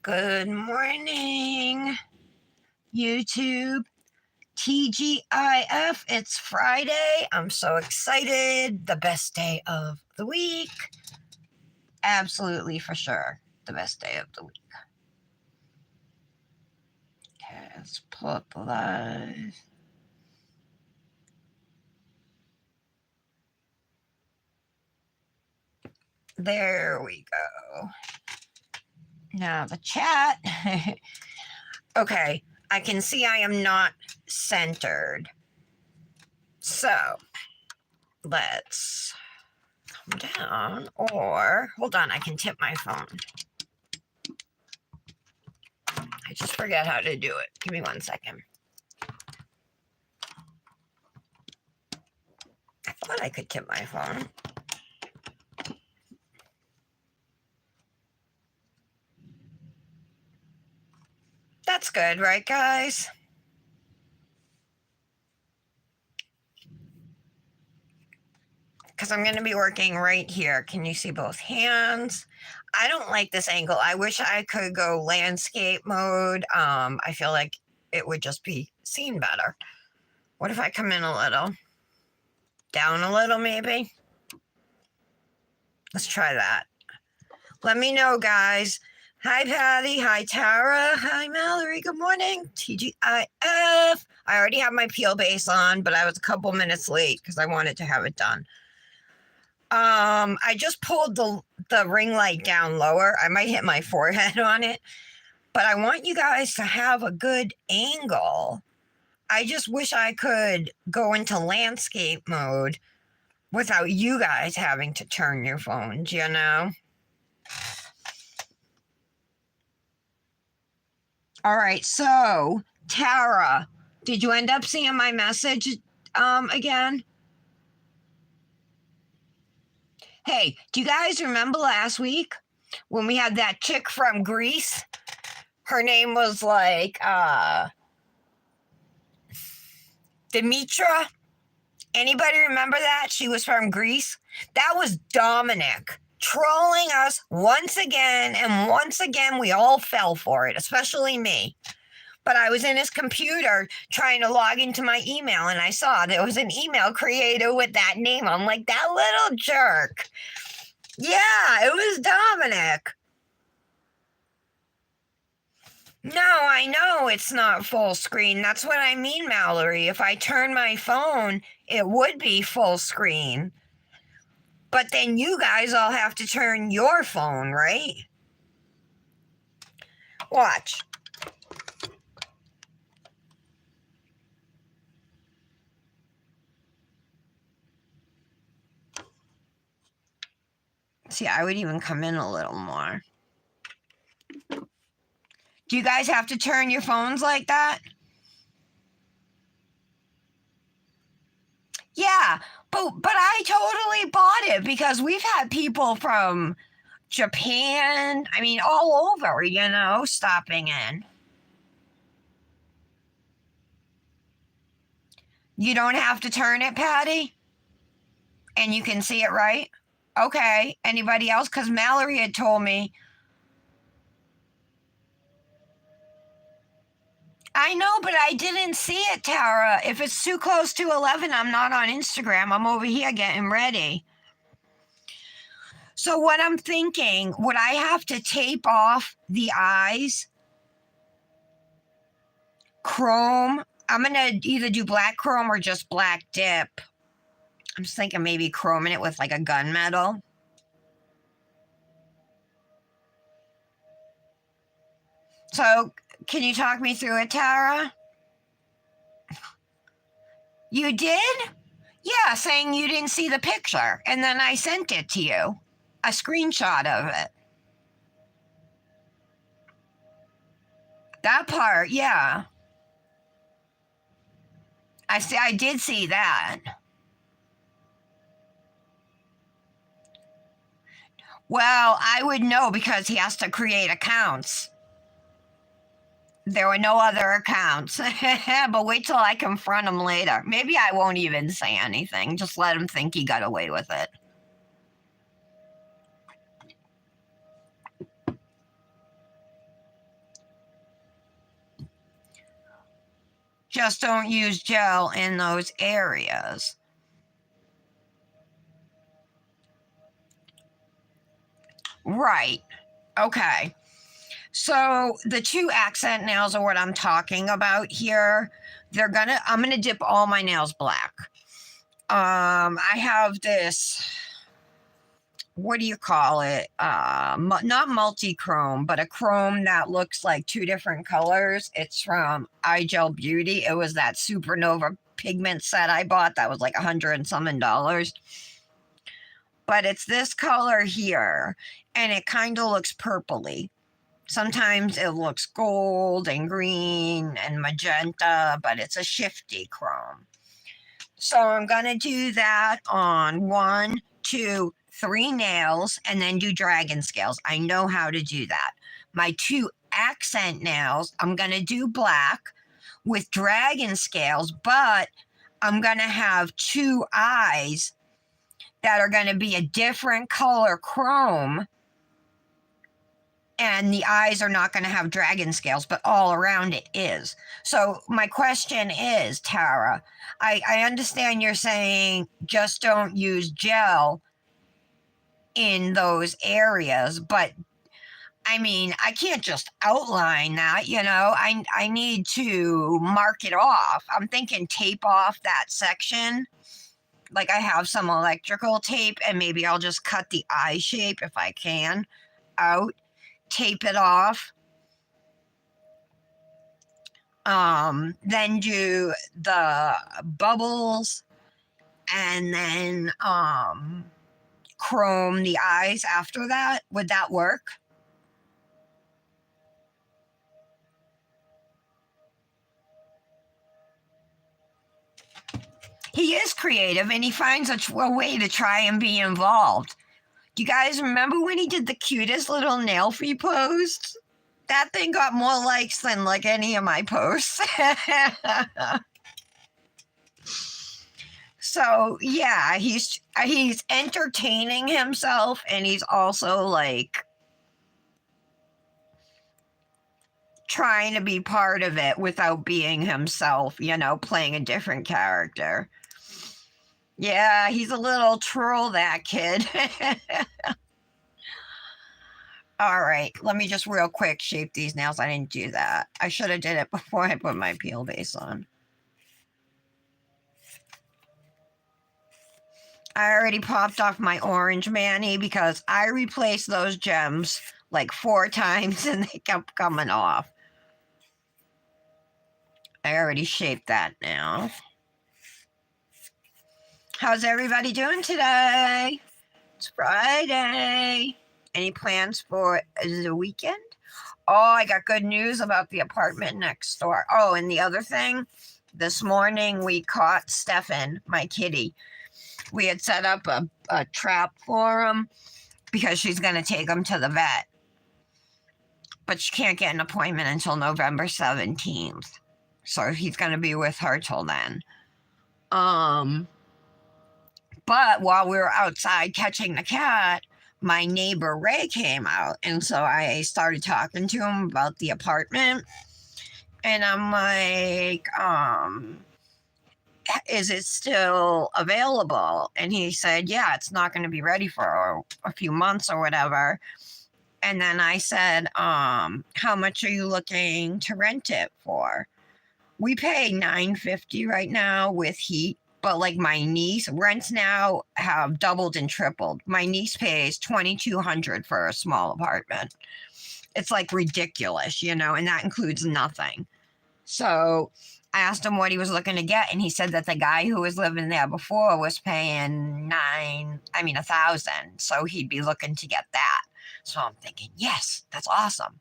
Good morning, YouTube. TGIF, it's Friday. I'm so excited. The best day of the week. Absolutely, for sure. The best day of the week. Okay, let's pull up the live. There we go. Now the chat. Okay, I can see I am not centered. So, let's come down, or hold on, I can tip my phone. I just forget how to do it. Give me 1 second. I thought I could tip my phone. That's good, right, guys? Because I'm going to be working right here. Can you see both hands? I don't like this angle. I wish I could go landscape mode. I feel like it would just be seen better. What if I come in a little? Down a little, maybe? Let's try that. Let me know, guys. Hi, Patty. Hi, Tara. Hi, Mallory. Good morning. TGIF. I already have my peel base on, but I was a couple minutes late because I wanted to have it done. I just pulled the ring light down lower. I might hit my forehead on it, but I want you guys to have a good angle. I just wish I could go into landscape mode without you guys having to turn your phones, you know? All right, so Tara, did you end up seeing my message again? Hey, do you guys remember last week when we had that chick from Greece? Her name was like Dimitra. Anybody remember that? She was from Greece. That was Dominic trolling us once again, and once again we all fell for it, especially me. But I was in his computer trying to log into my email, and I saw there was an email creator with that name. I'm like, that little jerk. Yeah, it was Dominic. No, I know it's not full screen. That's what I mean, Mallory. If I turn my phone, it would be full screen. But then you guys all have to turn your phone, right? Watch. See, I would even come in a little more. Do you guys have to turn your phones like that? Yeah, but I totally bought it because we've had people from Japan, I mean, all over, you know, stopping in. You don't have to turn it, Patty? And you can see it, right? Okay. Anybody else? Because Mallory had told me. I know, but I didn't see it, Tara. If it's too close to 11, I'm not on Instagram. I'm over here getting ready. So what I'm thinking, would I have to tape off the eyes? Chrome. I'm going to either do black chrome or just black dip. I'm just thinking maybe chroming it with like a gunmetal. So can you talk me through it, Tara? You did? Yeah, saying you didn't see the picture. And then I sent it to you. A screenshot of it. That part, yeah. I did see that. Well, I would know because he has to create accounts. There were no other accounts. But wait till I confront him later. Maybe I won't even say anything. Just let him think he got away with it. Just don't use gel in those areas. Right. Okay. So the 2 accent nails are what I'm talking about here. I'm gonna dip all my nails black. I have this, what do you call it? Not multi-chrome, but a chrome that looks like 2 different colors. It's from Igel Beauty. It was that supernova pigment set I bought that was like $100 and something. But it's this color here, and it kind of looks purpley. Sometimes it looks gold and green and magenta, but it's a shifty chrome. So I'm going to do that on 1, 2, 3 nails and then do dragon scales. I know how to do that. My 2 accent nails, I'm going to do black with dragon scales, but I'm going to have 2 eyes that are going to be a different color chrome. And the eyes are not going to have dragon scales, but all around it is. So my question is, Tara, I understand you're saying just don't use gel in those areas, but I mean, I can't just outline that, I need to mark it off. I'm thinking tape off that section. Like I have some electrical tape, and maybe I'll just cut the eye shape if I can out. Tape it off, then do the bubbles, and then chrome the eyes after that. Would that work? He is creative, and he finds a way to try and be involved. Do you guys remember when he did the cutest little nail free post? That thing got more likes than like any of my posts. So yeah, he's entertaining himself, and he's also like trying to be part of it without being himself, playing a different character. Yeah, he's a little troll, that kid. All right, let me just real quick shape these nails. I didn't do that. I should have did it before I put my peel base on. I already popped off my orange mani because I replaced those gems like 4 times and they kept coming off. I already shaped that now. How's everybody doing today? It's Friday. Any plans for the weekend? Oh, I got good news about the apartment next door. Oh, and the other thing, this morning we caught Stefan, my kitty. We had set up a trap for him because she's going to take him to the vet. But she can't get an appointment until November 17th. So he's going to be with her till then. But while we were outside catching the cat, my neighbor Ray came out, and so I started talking to him about the apartment, and I'm like, is it still available? And he said, yeah, it's not going to be ready for a few months or whatever. And then I said, how much are you looking to rent it for? We pay $950 right now with heat. But like my niece, rents now have doubled and tripled. My niece pays $2,200 for a small apartment. It's like ridiculous, and that includes nothing. So I asked him what he was looking to get, and he said that the guy who was living there before was paying $1,000. So he'd be looking to get that. So I'm thinking, yes, that's awesome.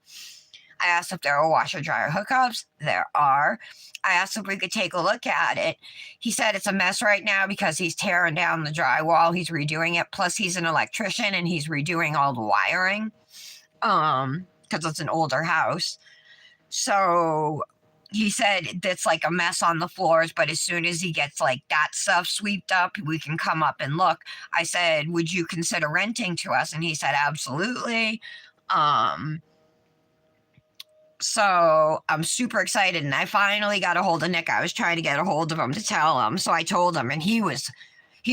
I asked if there are washer dryer hookups. There are. I asked if we could take a look at it. He said it's a mess right now because he's tearing down the drywall. He's redoing it. Plus, he's an electrician and he's redoing all the wiring because it's an older house. So he said it's like a mess on the floors, but as soon as he gets like that stuff swept up, we can come up and look. I said, would you consider renting to us? And he said, absolutely. So I'm super excited, and I finally got a hold of Nick. I was trying to get a hold of him to tell him, so I told him, and he's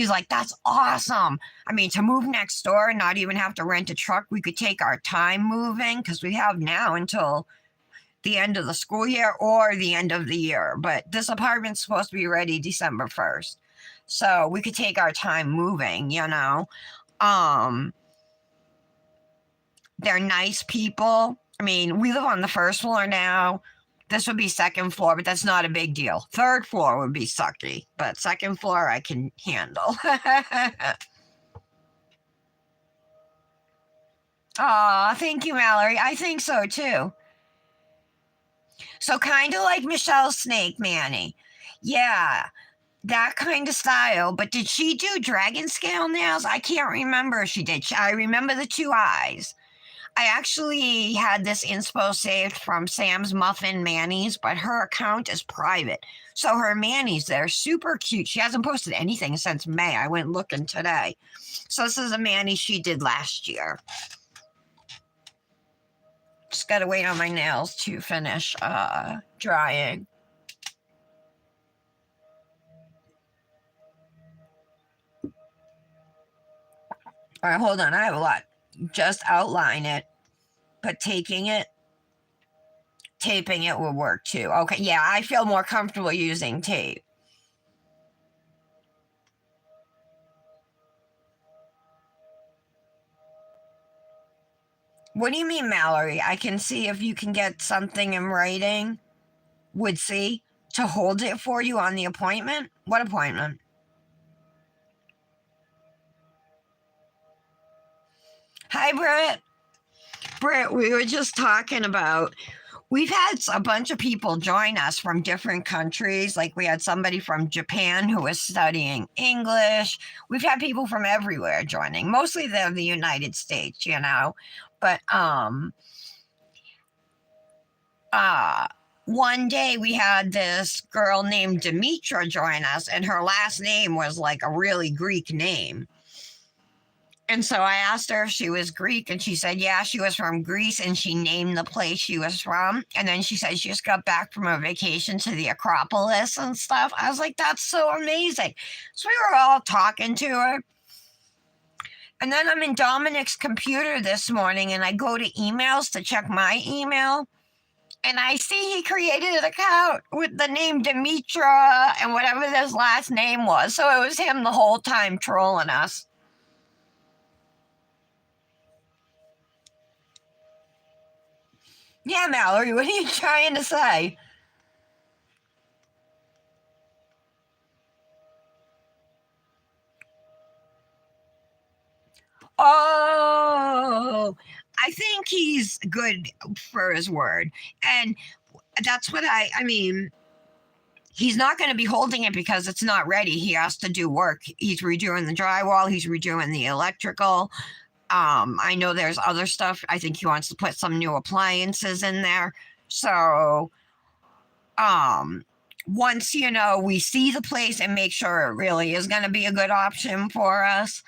like, "That's awesome! I mean, to move next door and not even have to rent a truck, we could take our time moving because we have now until the end of the school year or the end of the year. But this apartment's supposed to be ready December 1st, so we could take our time moving. Um, they're nice people. I mean, we live on the first floor now. This would be second floor, but that's not a big deal. Third floor would be sucky, but second floor I can handle." Aw, thank you, Mallory. I think so too. So kind of like Michelle's snake, Manny. Yeah, that kind of style. But did she do dragon scale nails? I can't remember if she did. I remember the two eyes. I actually had this inspo saved from Sam's Muffin Manny's, but her account is private. So her Manny's, they're super cute. She hasn't posted anything since May. I went looking today. So this is a Manny she did last year. Just gotta wait on my nails to finish drying. All right, hold on. I have a lot. Just outline it, but taping it will work too. Okay, yeah, I feel more comfortable using tape. What do you mean, Mallory? I can see if you can get something in writing. Would see to hold it for you on the appointment? What appointment? Hi, Britt. Britt, we were just talking about we've had a bunch of people join us from different countries. Like we had somebody from Japan who was studying English. We've had people from everywhere joining. Mostly they're the United States, But one day we had this girl named Demetra join us, and her last name was like a really Greek name. And so I asked her if she was Greek, and she said, yeah, she was from Greece, and she named the place she was from. And then she said she just got back from a vacation to the Acropolis and stuff. I was like, that's so amazing. So we were all talking to her. And then I'm in Dominic's computer this morning, and I go to emails to check my email. And I see he created an account with the name Demetra and whatever his last name was. So it was him the whole time trolling us. Yeah, Mallory, what are you trying to say? Oh, I think he's good for his word. And that's what I mean, he's not going to be holding it because it's not ready. He has to do work. He's redoing the drywall, he's redoing the electrical. I know there's other stuff. I think he wants to put some new appliances in there. So, once we see the place and make sure it really is going to be a good option for us.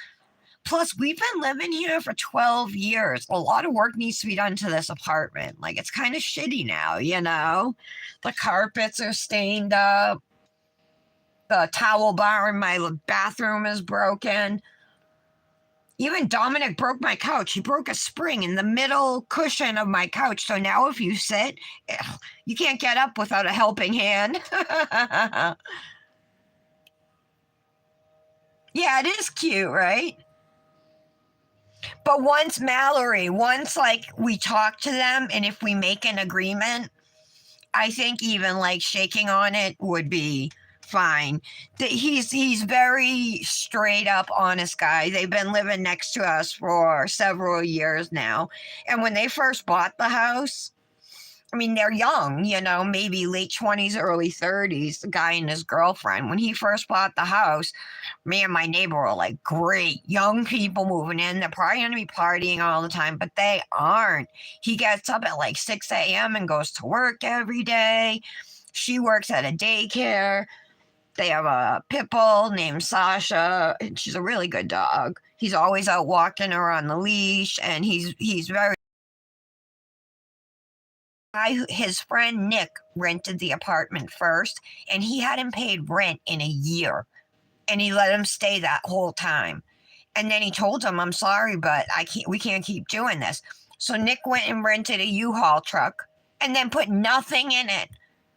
Plus, we've been living here for 12 years. A lot of work needs to be done to this apartment. Like, it's kind of shitty now. The carpets are stained up. The towel bar in my bathroom is broken. Even Dominic broke my couch. He broke a spring in the middle cushion of my couch. So now if you sit, you can't get up without a helping hand. Yeah, it is cute, right? But once like we talk to them, and if we make an agreement, I think even like shaking on it would be fine. He's very straight up honest guy. They've been living next to us for several years now. And when they first bought the house, I mean, they're young, maybe late 20s, early 30s, the guy and his girlfriend. When he first bought the house, me and my neighbor were like, great, young people moving in. They're probably going to be partying all the time, but they aren't. He gets up at like 6 a.m. and goes to work every day. She works at a daycare. They have a pit bull named Sasha, and she's a really good dog. He's always out walking her on the leash, and he's very his friend Nick rented the apartment first, and he hadn't paid rent in a year, and he let him stay that whole time. And then he told him, "I'm sorry, but we can't keep doing this." So Nick went and rented a U-Haul truck, and then put nothing in it,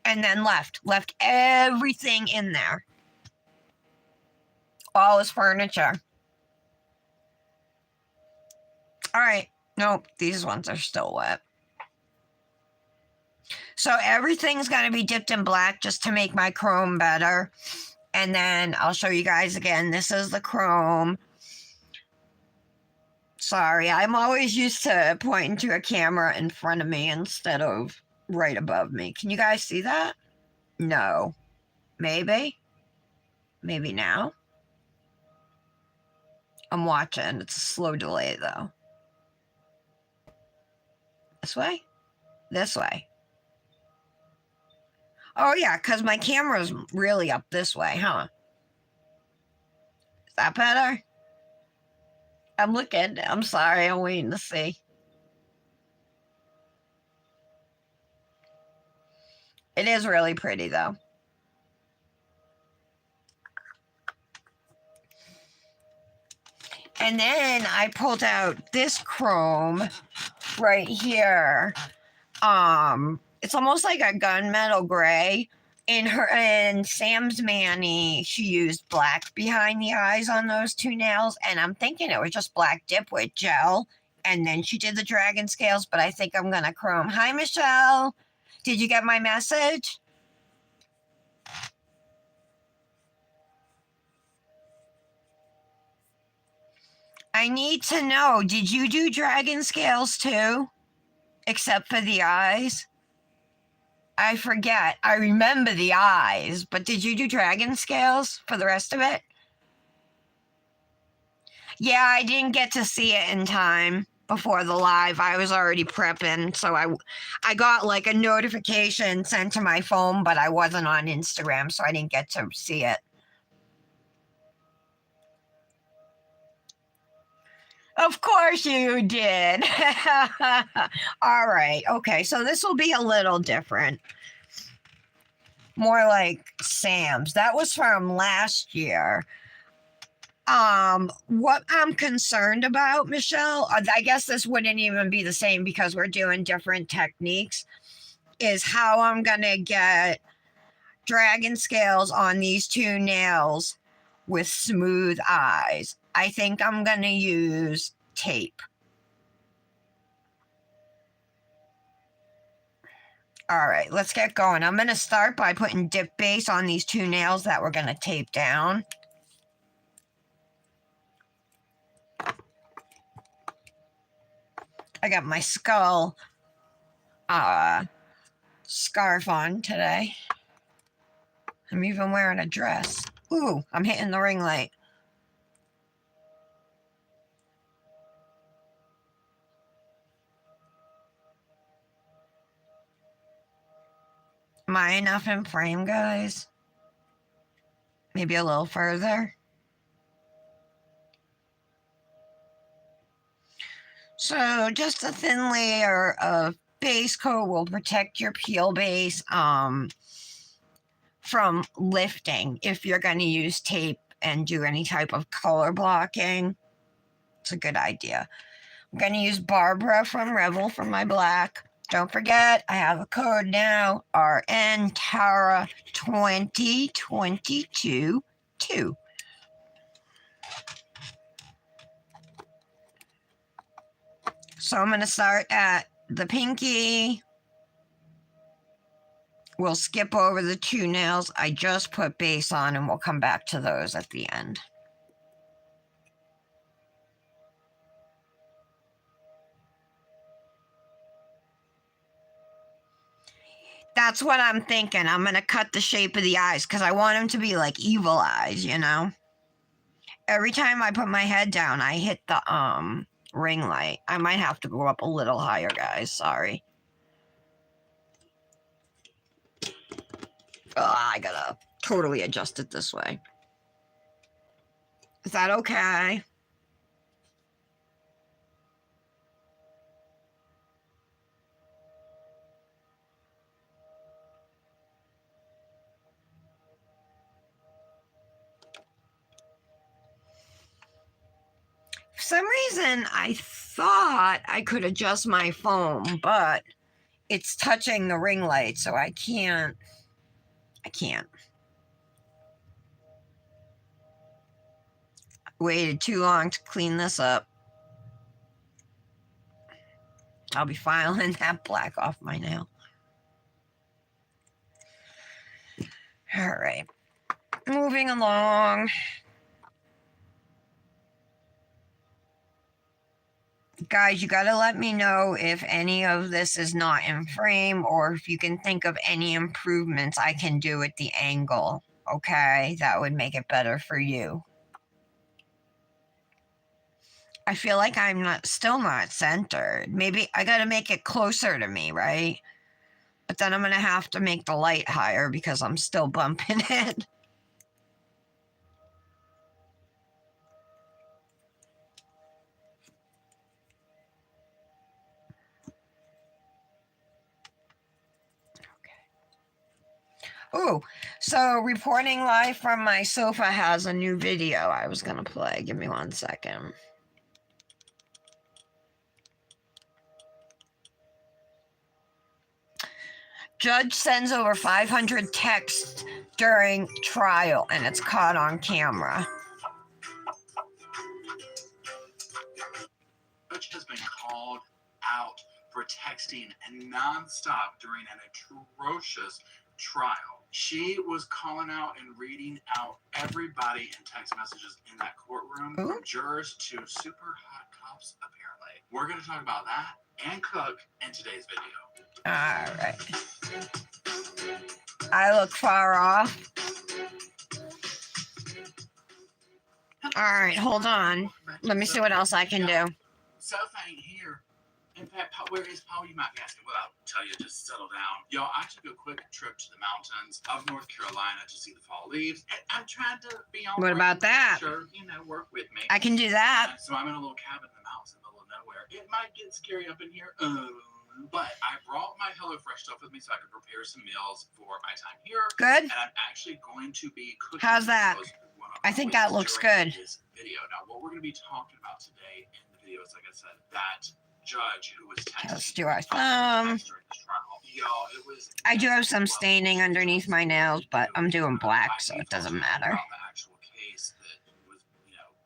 and then left everything in there, all his furniture. All right, nope, these ones are still wet. So everything's going to be dipped in black just to make my chrome better. And then I'll show you guys again. This is the chrome. Sorry, I'm always used to pointing to a camera in front of me instead of right above me. Can you guys see that? No. Maybe? Maybe now? I'm watching. It's a slow delay, though. This way? This way. Oh, yeah, because my camera's really up this way, huh? Is that better? I'm looking. I'm sorry. I'm waiting to see. It is really pretty, though. And then I pulled out this chrome right here. It's almost like a gunmetal gray. In Sam's Manny, she used black behind the eyes on those two nails, and I'm thinking it was just black dip with gel, and then she did the dragon scales, but I think I'm gonna chrome. Hi, Michelle. Did you get my message? I need to know, did you do dragon scales too? Except for the eyes? I forget. I remember the eyes, but did you do dragon scales for the rest of it? Yeah, I didn't get to see it in time before the live. I was already prepping, so I got like a notification sent to my phone, but I wasn't on Instagram, so I didn't get to see it. Of course you did. All right. Okay, so this will be a little different. More like Sam's. That was from last year. What I'm concerned about, Michelle, I guess this wouldn't even be the same because we're doing different techniques, is how I'm gonna get dragon scales on these two nails with smooth eyes. I think I'm gonna use tape. All right, let's get going. I'm gonna start by putting dip base on these two nails that we're gonna tape down. I got my skull scarf on today. I'm even wearing a dress. Ooh, I'm hitting the ring light. Am I enough in frame, guys? Maybe a little further. So just a thin layer of base coat will protect your peel base from lifting if you're going to use tape and do any type of color blocking. It's a good idea. I'm going to use Barbara from Revel for my black. Don't forget, I have a code now, RN Tara 2022 2. So I'm going to start at the pinky. We'll skip over the two nails I just put base on, and we'll come back to those at the end. That's what I'm thinking. I'm going to cut the shape of the eyes because I want them to be like evil eyes, you know? Every time I put my head down, I hit the ring light. I might have to go up a little higher, guys. Sorry. I gotta totally adjust it this way. Is that okay? some reason, I thought I could adjust my foam, but it's touching the ring light, so I can't. Waited too long to clean this up. I'll be filing that black off my nail. All right. Moving along. Guys, you gotta let me know if any of this is not in frame or if you can think of any improvements I can do with the angle. Okay, that would make it better for you. I feel like I'm still not centered. Maybe I gotta make it closer to me, right? But then I'm gonna have to make the light higher because I'm still bumping it. Oh, so reporting live from my sofa has a new video I was going to play. Give me 1 second. Judge sends over 500 texts during trial, and it's caught on camera. Judge has been called out for texting and nonstop during an atrocious trial. She was calling out and reading out everybody in text messages in that courtroom, from jurors to super hot cops, apparently. We're going to talk about that and Cook in today's video. All right. I look far off. All right, hold on. Let me see what else I can do. Sofa ain't here. In fact, where is Paul? You might be asking. Well, I'll tell you, just settle down. Y'all, I took a quick trip to the mountains of North Carolina to see the fall leaves. And I'm trying to be on. What about that? Sure, work with me. I can do that. So I'm in a little cabin in the mountains in the middle of nowhere. It might get scary up in here. But I brought my HelloFresh stuff with me so I could prepare some meals for my time here. Good. And I'm actually going to be cooking. How's that? I think that looks good. This video. Now, what we're going to be talking about today in the video is, like I said, that judge who was texting. Let's do our thumb. I do have some staining underneath my nails, but I'm doing black, so it doesn't matter. The actual case that was,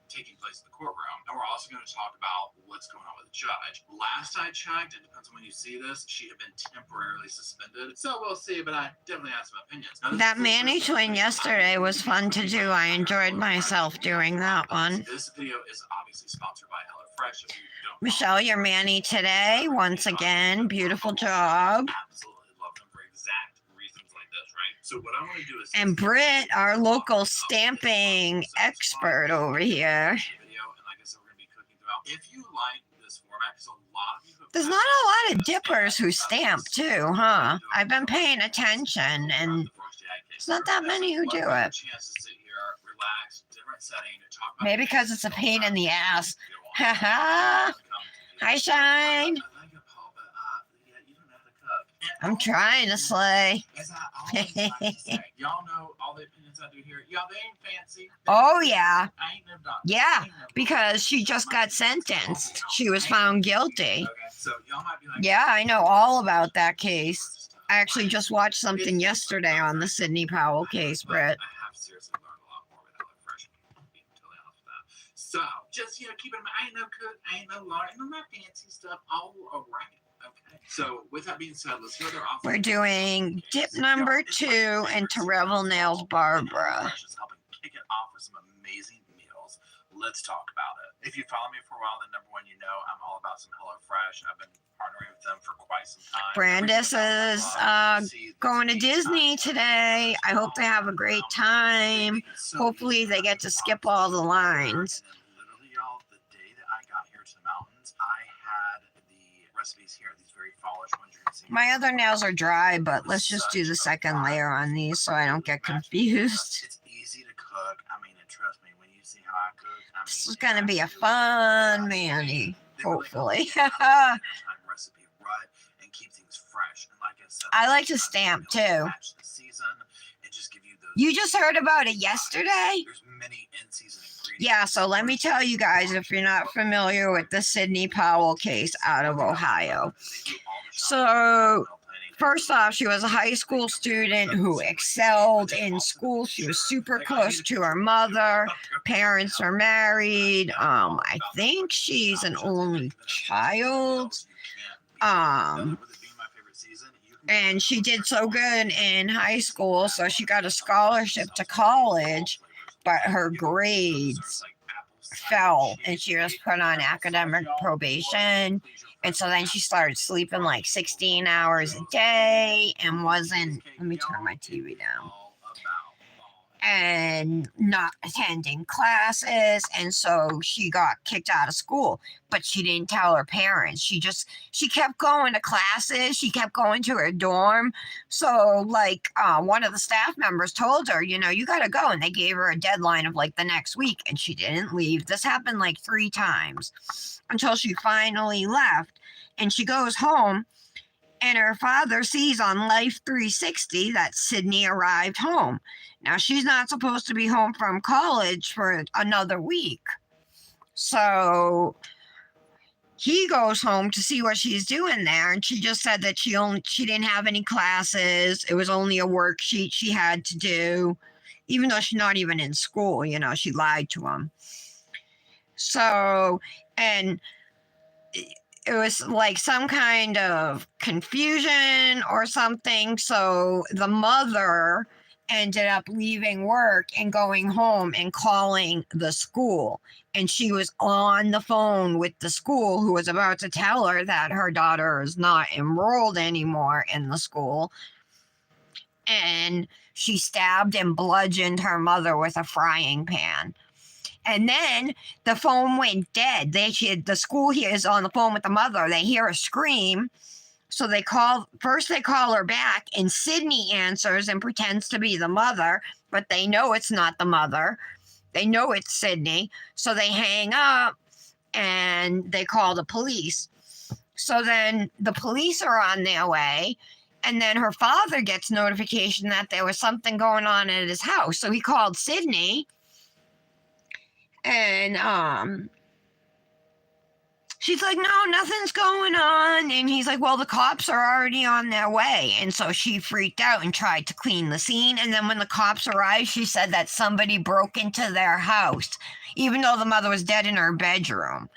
taking place in the courtroom, and we're also going to talk about what's going on with the judge. Last I checked, it depends on when you see this, she had been temporarily suspended. So we'll see, but I definitely have some opinions. That Manny twin yesterday was fun to do. I enjoyed myself doing that one. This video is obviously sponsored by HelloFresh. Michelle, your Manny today, once again, beautiful job. Absolutely love them for exact reasons like this, right? So what I want to do is... And Britt, our local stamping expert over here. If you like this format, because a lot of you have... There's not a lot of dippers who stamp too, huh? I've been paying attention, and there's not that many who do it. Maybe because it's a pain in the ass. Haha. Hi, Shine. I'm trying to slay. Y'all know all the opinions I do here. Y'all, they ain't fancy. Oh, yeah. I ain't no doctor. Yeah, because she just got sentenced. She was found guilty. So y'all might be like, yeah, I know all about that case. I actually just watched something yesterday on the Sidney Powell case, Britt. I have seriously learned a lot more with HelloFresh. Being totally honest with that. So just keep in mind, I ain't no cook, I ain't no lawyer, ain't no fancy stuff all around. Okay. So with that being said, let's go to our... We're doing dip number 2 into Revel Nail's Barbara. Helping kick it off with some amazing meals. Let's talk about it. If you follow me for a while, then number one, I'm all about some HelloFresh. I've been partnering with them for quite some time. Brandis is going to Disney today. I hope they have a great time. Hopefully they get to skip all the lines. Literally, y'all, the day that I got here to the mountains, I had the recipes here, these very fallish ones you can see. My other nails are dry, but let's just do the second layer on these so I don't get confused. It's easy to cook. I mean, and trust me, when you see how I cook, This is going to be a fun Manny, hopefully. Recipe right and keep things fresh. And like I said, I like to stamp too. Match the season and just give you those. You just heard about it yesterday? There's many in-season ingredients. Yeah, so let me tell you guys, if you're not familiar with the Sidney Powell case out of Ohio. So, first off, she was a high school student who excelled in school. She was super close to her mother. Parents are married. I think she's an only child. And she did so good in high school, so she got a scholarship to college, but her grades fell and she was put on academic probation. And so then she started sleeping like 16 hours a day and wasn't, let me turn my TV down, and not attending classes. And so she got kicked out of school, but she didn't tell her parents. She kept going to classes. She kept going to her dorm. So like one of the staff members told her, you got to go. And they gave her a deadline of like the next week, and she didn't leave. This happened like 3 times until she finally left. And she goes home, and her father sees on Life 360 that Sidney arrived home. Now, she's not supposed to be home from college for another week. So he goes home to see what she's doing there, and she just said that she didn't have any classes. It was only a worksheet she had to do, even though she's not even in school. She lied to him. So, and it was like some kind of confusion or something. So the mother ended up leaving work and going home and calling the school. And she was on the phone with the school, who was about to tell her that her daughter is not enrolled anymore in the school. And she stabbed and bludgeoned her mother with a frying pan. And then the phone went dead. The school here is on the phone with the mother. They hear a scream. So they call her back, and Sidney answers and pretends to be the mother, but they know it's not the mother. They know it's Sidney. So they hang up and they call the police. So then the police are on their way. And then her father gets notification that there was something going on at his house. So he called Sidney. And she's like, no, nothing's going on. And he's like, well, the cops are already on their way. And so she freaked out and tried to clean the scene. And then when the cops arrived, she said that somebody broke into their house, even though the mother was dead in her bedroom.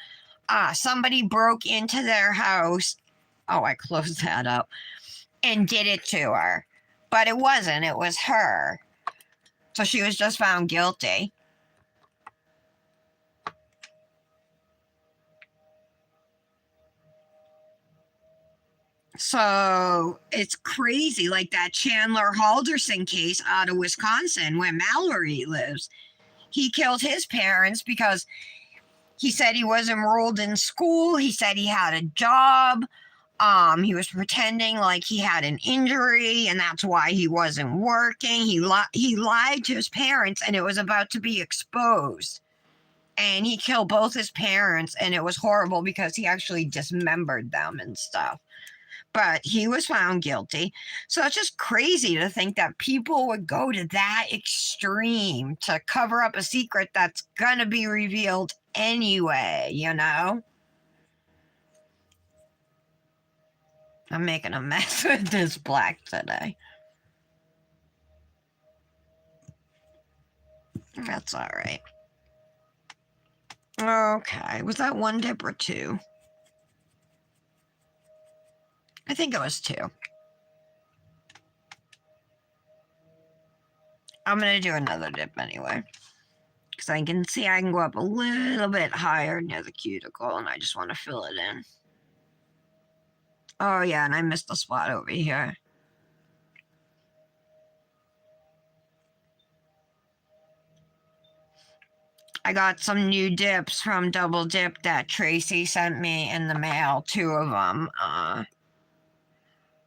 Somebody broke into their house. Oh, I closed that up. And did it to her. But it wasn't. It was her. So she was just found guilty. So it's crazy, like that Chandler Halderson case out of Wisconsin where Mallory lives. He killed his parents because he said he was enrolled in school. He said he had a job. He was pretending like he had an injury, and that's why he wasn't working. He lied to his parents, and it was about to be exposed. And he killed both his parents, and it was horrible because he actually dismembered them and stuff. But he was found guilty. So it's just crazy to think that people would go to that extreme to cover up a secret that's going to be revealed anyway, I'm making a mess with this black today. That's all right. Okay, was that 1 dip or 2? I think it was 2. I'm going to do another dip anyway. Because I can see I can go up a little bit higher near the cuticle, and I just want to fill it in. Oh, yeah, and I missed a spot over here. I got some new dips from Double Dip that Tracy sent me in the mail, 2 of them.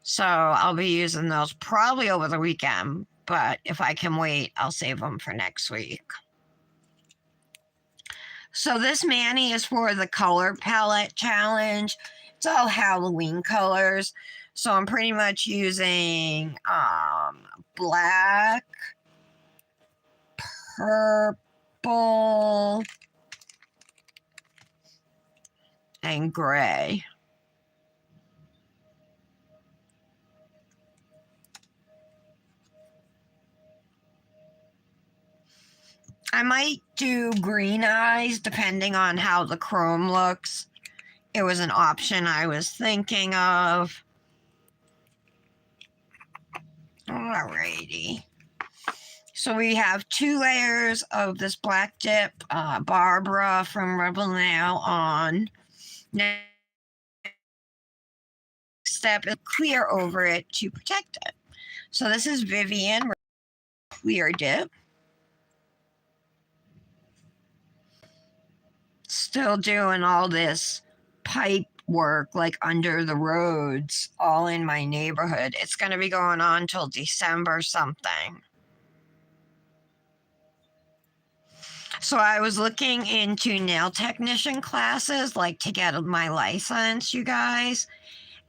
So I'll be using those probably over the weekend, but if I can wait, I'll save them for next week. So this mani is for the color palette challenge. It's all Halloween colors. So I'm pretty much using black, purple, purple and gray. I might do green eyes depending on how the chrome looks. It was an option I was thinking of. Alrighty. So we have 2 layers of this black dip, Barbara from Revel Nail on. Next step is clear over it to protect it. So this is Vivien clear dip. Still doing all this pipe work like under the roads all in my neighborhood. It's going to be going on till December something. So I was looking into nail technician classes, like to get my license, you guys.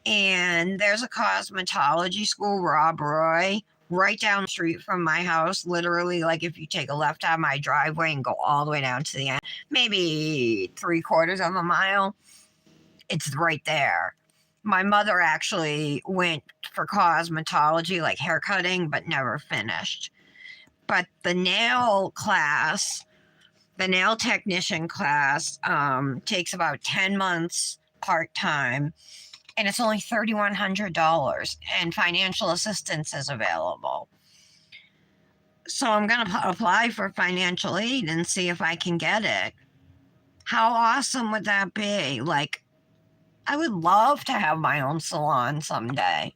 And there's a cosmetology school, Rob Roy, right down the street from my house. Literally, like if you take a left out of my driveway and go all the way down to the end, maybe 3/4 of a mile, it's right there. My mother actually went for cosmetology, like hair cutting, but never finished. But the nail class, the nail technician class, takes about 10 months part-time, and it's only $3,100, and financial assistance is available. So I'm going to apply for financial aid and see if I can get it. How awesome would that be? Like, I would love to have my own salon someday.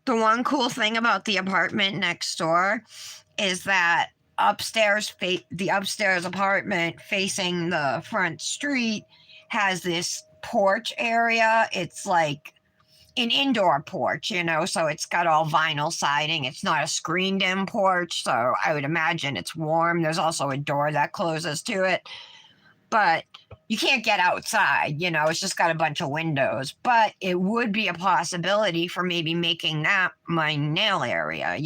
The one cool thing about the apartment next door is that the upstairs apartment facing the front street has this porch area. It's like an indoor porch, so it's got all vinyl siding. It's not a screened in porch, so I would imagine it's warm. There's also a door that closes to it, but you can't get outside, it's just got a bunch of windows. But it would be a possibility for maybe making that my nail area,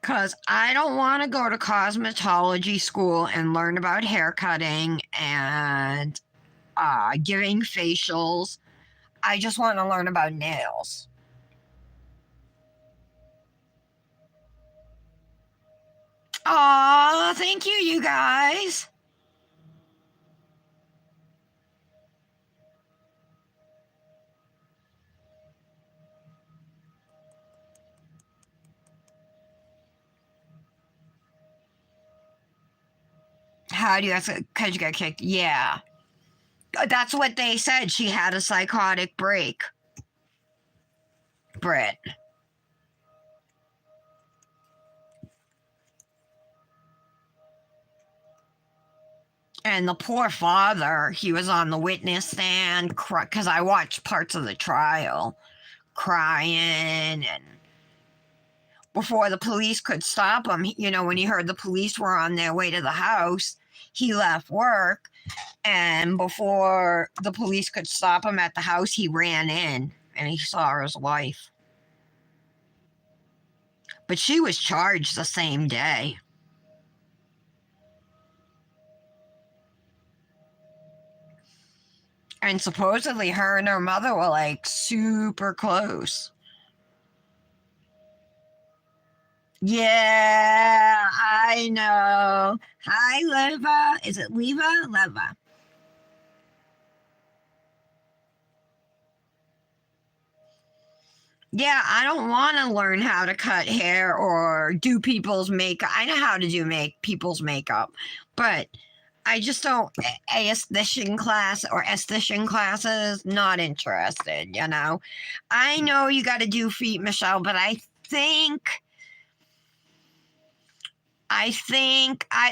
Because I don't want to go to cosmetology school and learn about hair cutting and giving facials. I just want to learn about nails. Aw, thank you, you guys. How do you ask? Because you got kicked? Yeah. That's what they said. She had a psychotic break. Britt. And the poor father, he was on the witness stand because I watched parts of the trial, crying. And before the police could stop him, when he heard the police were on their way to the house, he left work. And before the police could stop him at the house, he ran in and he saw his wife. But she was charged the same day. And supposedly her and her mother were like super close. Yeah, I know. Hi, Leva. Is it Leva? Leva. Yeah, I don't want to learn how to cut hair or do people's makeup. I know how to do people's makeup, but I just don't. Aesthetician classes, not interested. I know you got to do feet, Michelle, but I think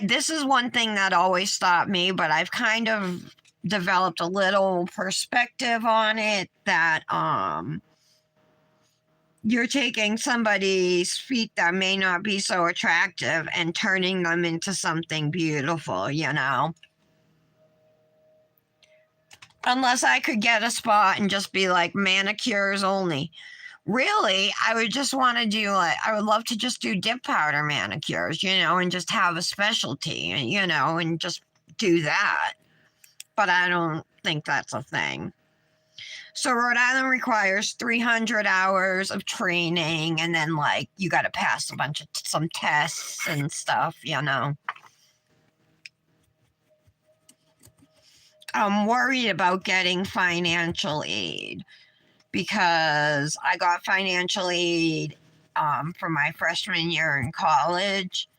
this is one thing that always stopped me, but I've kind of developed a little perspective on it that you're taking somebody's feet that may not be so attractive and turning them into something beautiful. Unless I could get a spot and just be like manicures only. Really, I would just want to do like, I would love to just do dip powder manicures, and just have a specialty, and just do that. But I don't think that's a thing. So Rhode Island requires 300 hours of training, and then like you got to pass some tests and stuff. I'm worried about getting financial aid because I got financial aid for my freshman year in college,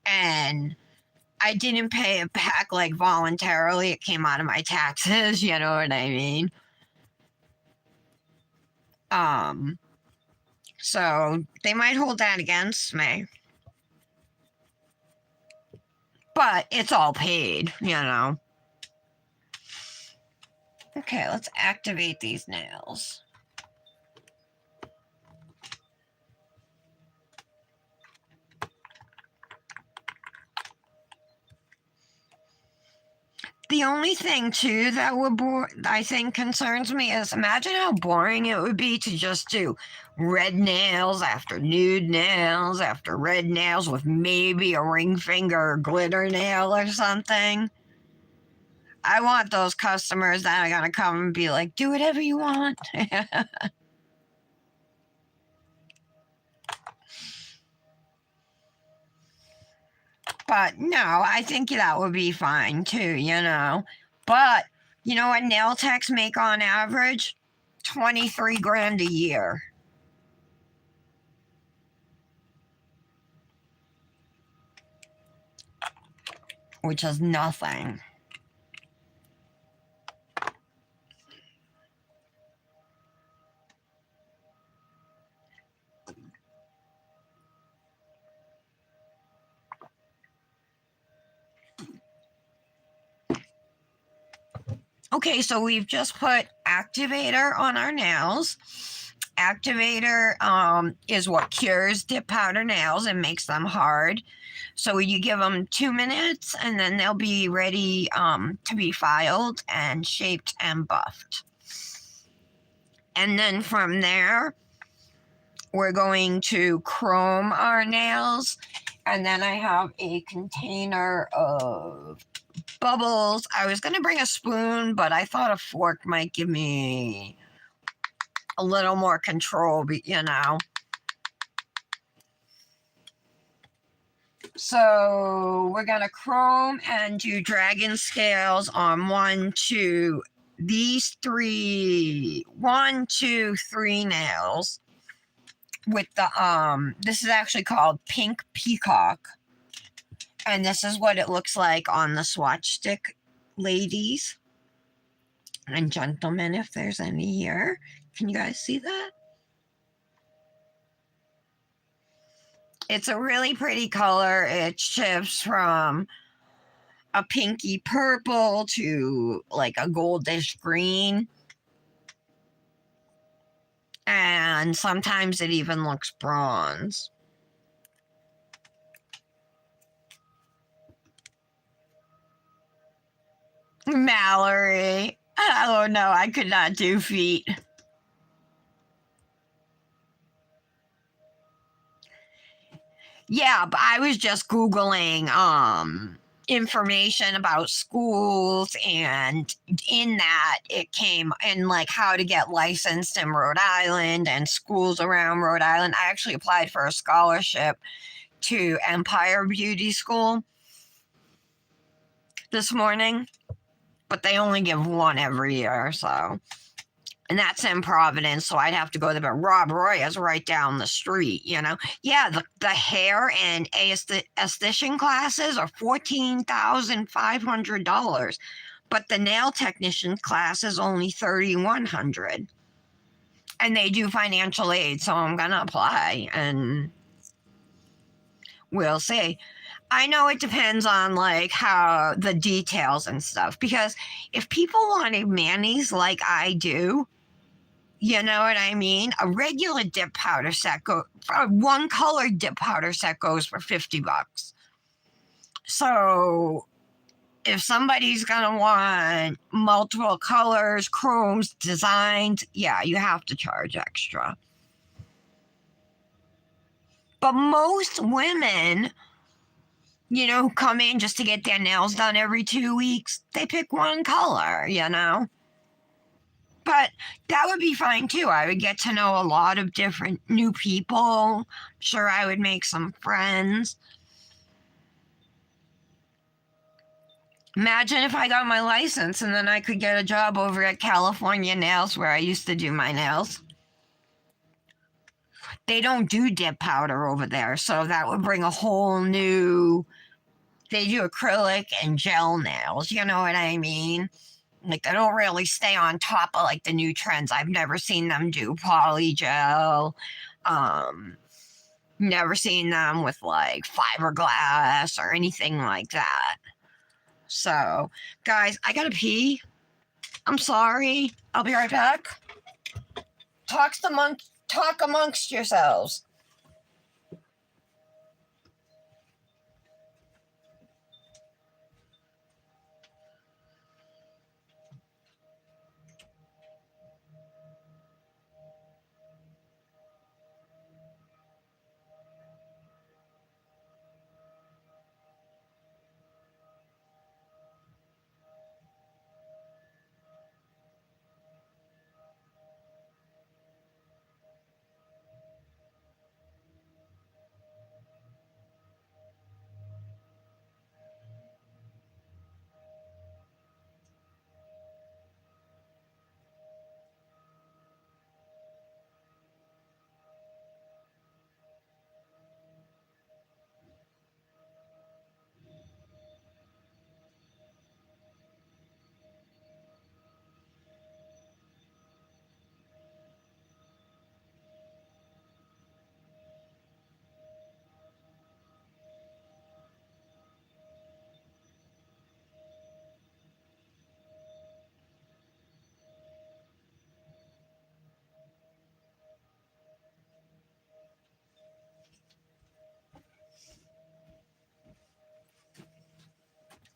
and I didn't pay it back like voluntarily. It came out of my taxes, you know what I mean? So they might hold that against me. But it's all paid. Okay, let's activate these nails. The only thing too that I think concerns me is, imagine how boring it would be to just do red nails after nude nails after red nails with maybe a ring finger or glitter nail or something. I want those customers that are gonna come and be like, do whatever you want. But no, I think that would be fine too. But you know what nail techs make on average? 23 grand a year. Which is nothing. Okay, so we've just put activator on our nails. Activator is what cures dip powder nails and makes them hard. So you give them 2 minutes and then they'll be ready to be filed and shaped and buffed. And then from there, we're going to chrome our nails. And then I have a container of bubbles. I was going to bring a spoon, but I thought a fork might give me a little more control. So we're going to chrome and do dragon scales on 1, 2, these 3, 1, 2, 3 nails with the, this is actually called Pink Peacock. And this is what it looks like on the swatch stick, ladies and gentlemen, if there's any here. Can you guys see that? It's a really pretty color. It shifts from a pinky purple to like a goldish green. And sometimes it even looks bronze. Mallory. Oh no, I could not do feet. Yeah, but I was just Googling information about schools, and in that it came in like how to get licensed in Rhode Island and schools around Rhode Island. I actually applied for a scholarship to Empire Beauty School this morning, but they only give one every year, so. And that's in Providence, so I'd have to go there. But Rob Roy is right down the street, Yeah, the hair and esthetician classes are $14,500, but the nail technician class is only $3,100. And they do financial aid, so I'm gonna apply, and we'll see. I know it depends on like how the details and stuff, because if people wanted manis like I do, you know what I mean? A regular dip powder set one colored dip powder set goes for $50. So if somebody's gonna want multiple colors, chromes, designs, yeah, you have to charge extra. But most women, who come in just to get their nails done every 2 weeks, they pick one color. But that would be fine too. I would get to know a lot of different new people. Sure, I would make some friends. Imagine if I got my license and then I could get a job over at California Nails where I used to do my nails. They don't do dip powder over there, so that would bring a whole new. They do acrylic and gel nails, you know what I mean? Like, they don't really stay on top of like the new trends. I've never seen them do poly gel. Never seen them with like fiberglass or anything like that. So, guys, I gotta pee. I'm sorry. I'll be right back. Talk amongst yourselves.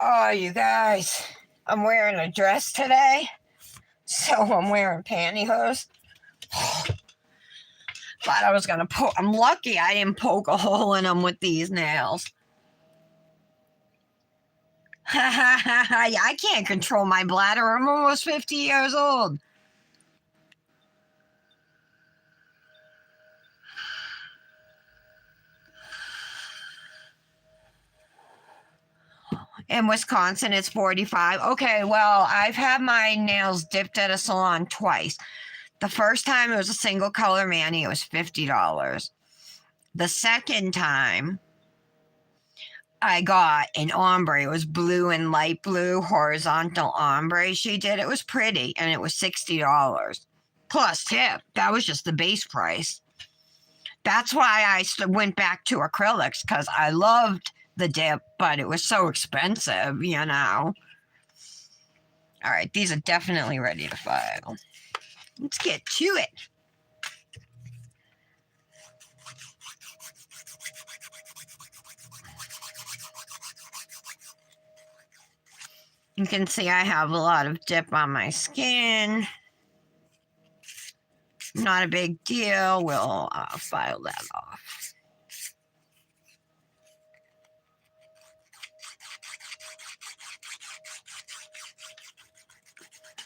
Oh, you guys, I'm wearing a dress today, so I'm wearing pantyhose. Thought I was gonna poke. I'm lucky I didn't poke a hole in them with these nails. I can't control my bladder. I'm almost 50 years old. In Wisconsin, it's 45. Okay, well, I've had my nails dipped at a salon twice. The first time it was a single color mani, it was $50. The second time I got an ombre, it was blue and light blue, horizontal ombre she did. It was pretty and it was $60 plus tip. That was just the base price. That's why I went back to acrylics because I loved the dip, but it was so expensive. All right, these are definitely ready to file. Let's get to it. You can see I have a lot of dip on my skin. Not a big deal. We'll file that off.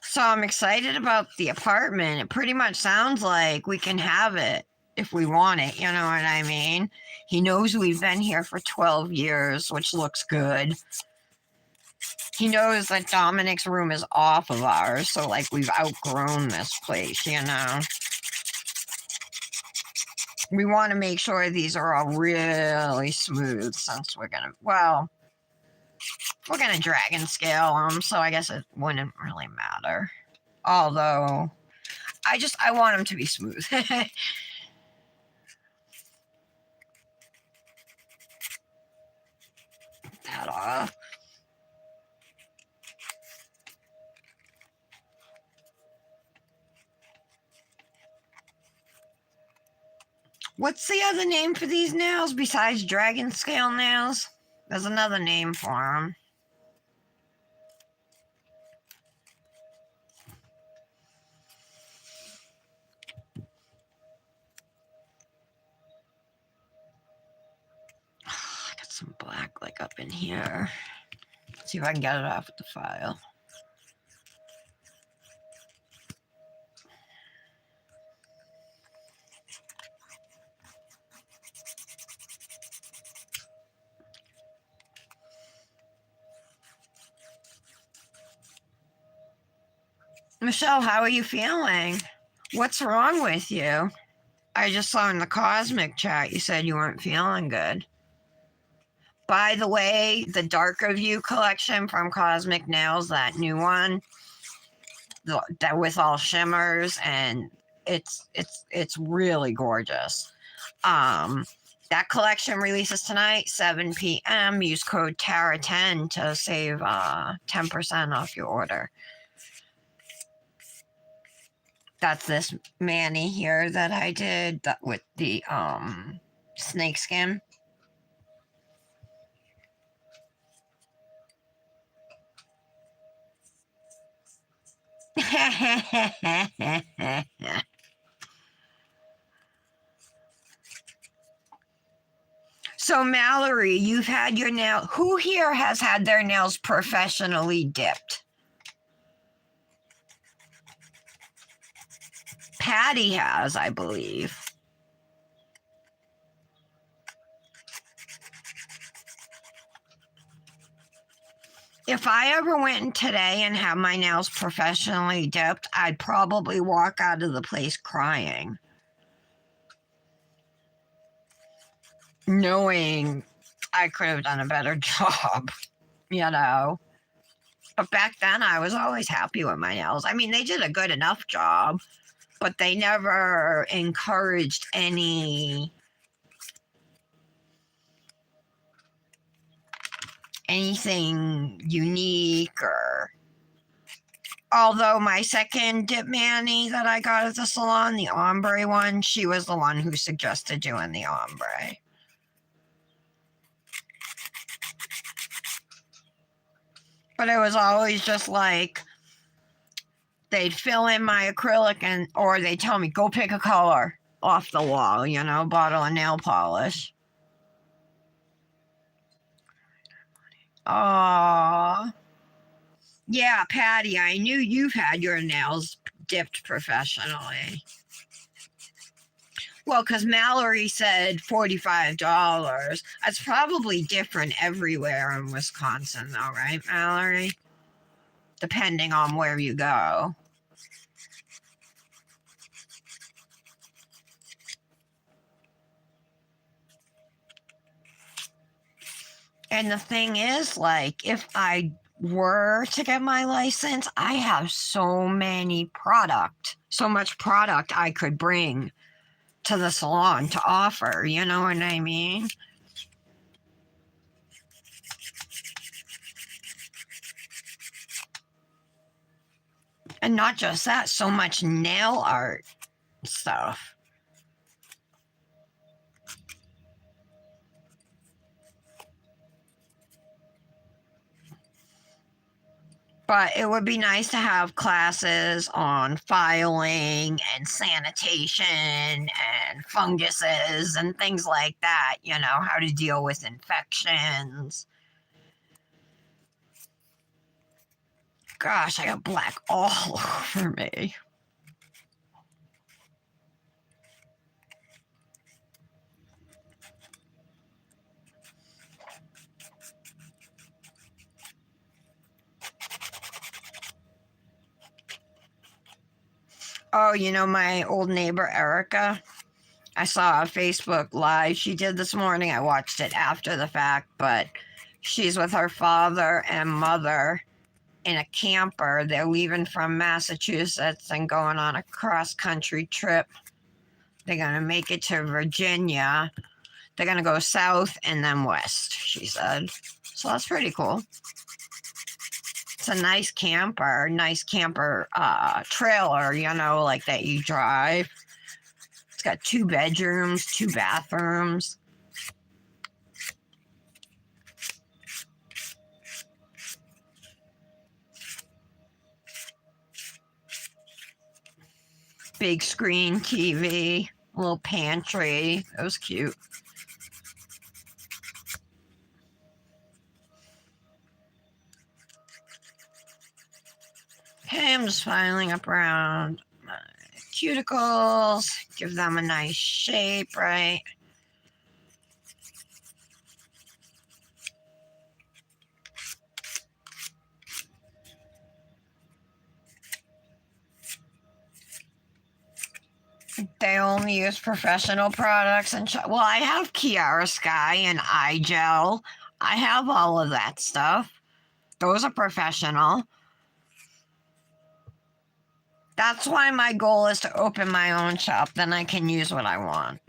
So I'm excited about the apartment. It pretty much sounds like we can have it if we want it. You know what I mean? He knows we've been here for 12 years, which looks good. He knows that Dominic's room is off of ours, so like we've outgrown this place. We want to make sure these are all really smooth since we're gonna dragon scale them, so I guess it wouldn't really matter. Although, I want them to be smooth. That off. What's the other name for these nails besides dragon scale nails? There's another name for them. some black like up in here. Let's see if I can get it off the file. Michelle, how are you feeling? What's wrong with you? I just saw in the cosmic chat you said you weren't feeling good. By the way, the Darker View collection from Cosmic Nails, that new one, that with all shimmers, and it's really gorgeous. That collection releases tonight, 7 p.m. Use code TARA10 to save 10% off your order. That's this mani here that I did with the snake skin. So Mallory, you've had your nail. Who here has had their nails professionally dipped? Patty has, I believe. If I ever went today and had my nails professionally dipped, I'd probably walk out of the place crying, knowing I could have done a better job, you know. But back then, I was always happy with my nails. I mean, they did a good enough job, but they never encouraged anything unique. Or although my second dip mani that I got at the salon, the ombre one, she was the one who suggested doing the ombre. But it was always just like they'd fill in my acrylic or they'd tell me, go pick a color off the wall, you know, bottle of nail polish. Aww. Yeah, Patty, I knew you've had your nails dipped professionally. Well, because Mallory said $45. That's probably different everywhere in Wisconsin, though, right, Mallory? Depending on where you go. And the thing is, like, if I were to get my license, I have so much product I could bring to the salon to offer, you know what I mean? And not just that, so much nail art stuff. But it would be nice to have classes on filing and sanitation and funguses and things like that, you know, how to deal with infections. Gosh, I got black all over me. Oh, you know, my old neighbor, Erica, I saw a Facebook Live she did this morning. I watched it after the fact, but she's with her father and mother in a camper. They're leaving from Massachusetts and going on a cross-country trip. They're going to make it to Virginia. They're going to go south and then west, she said. So that's pretty cool. It's a nice camper trailer, you know, like that you drive. It's got 2 bedrooms, 2 bathrooms. Big screen TV, little pantry. It was cute. Okay, I'm just filing up around my cuticles. Give them a nice shape, right? They only use professional products and well, I have Kiara Sky and Igel. I have all of that stuff. Those are professional. That's why my goal is to open my own shop. Then I can use what I want.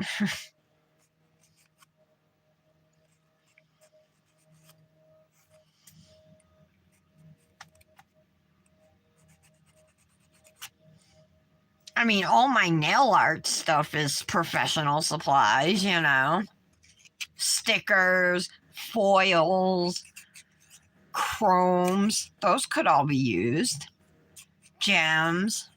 I mean, all my nail art stuff is professional supplies, you know. Stickers, foils, chromes. Those could all be used. Gems.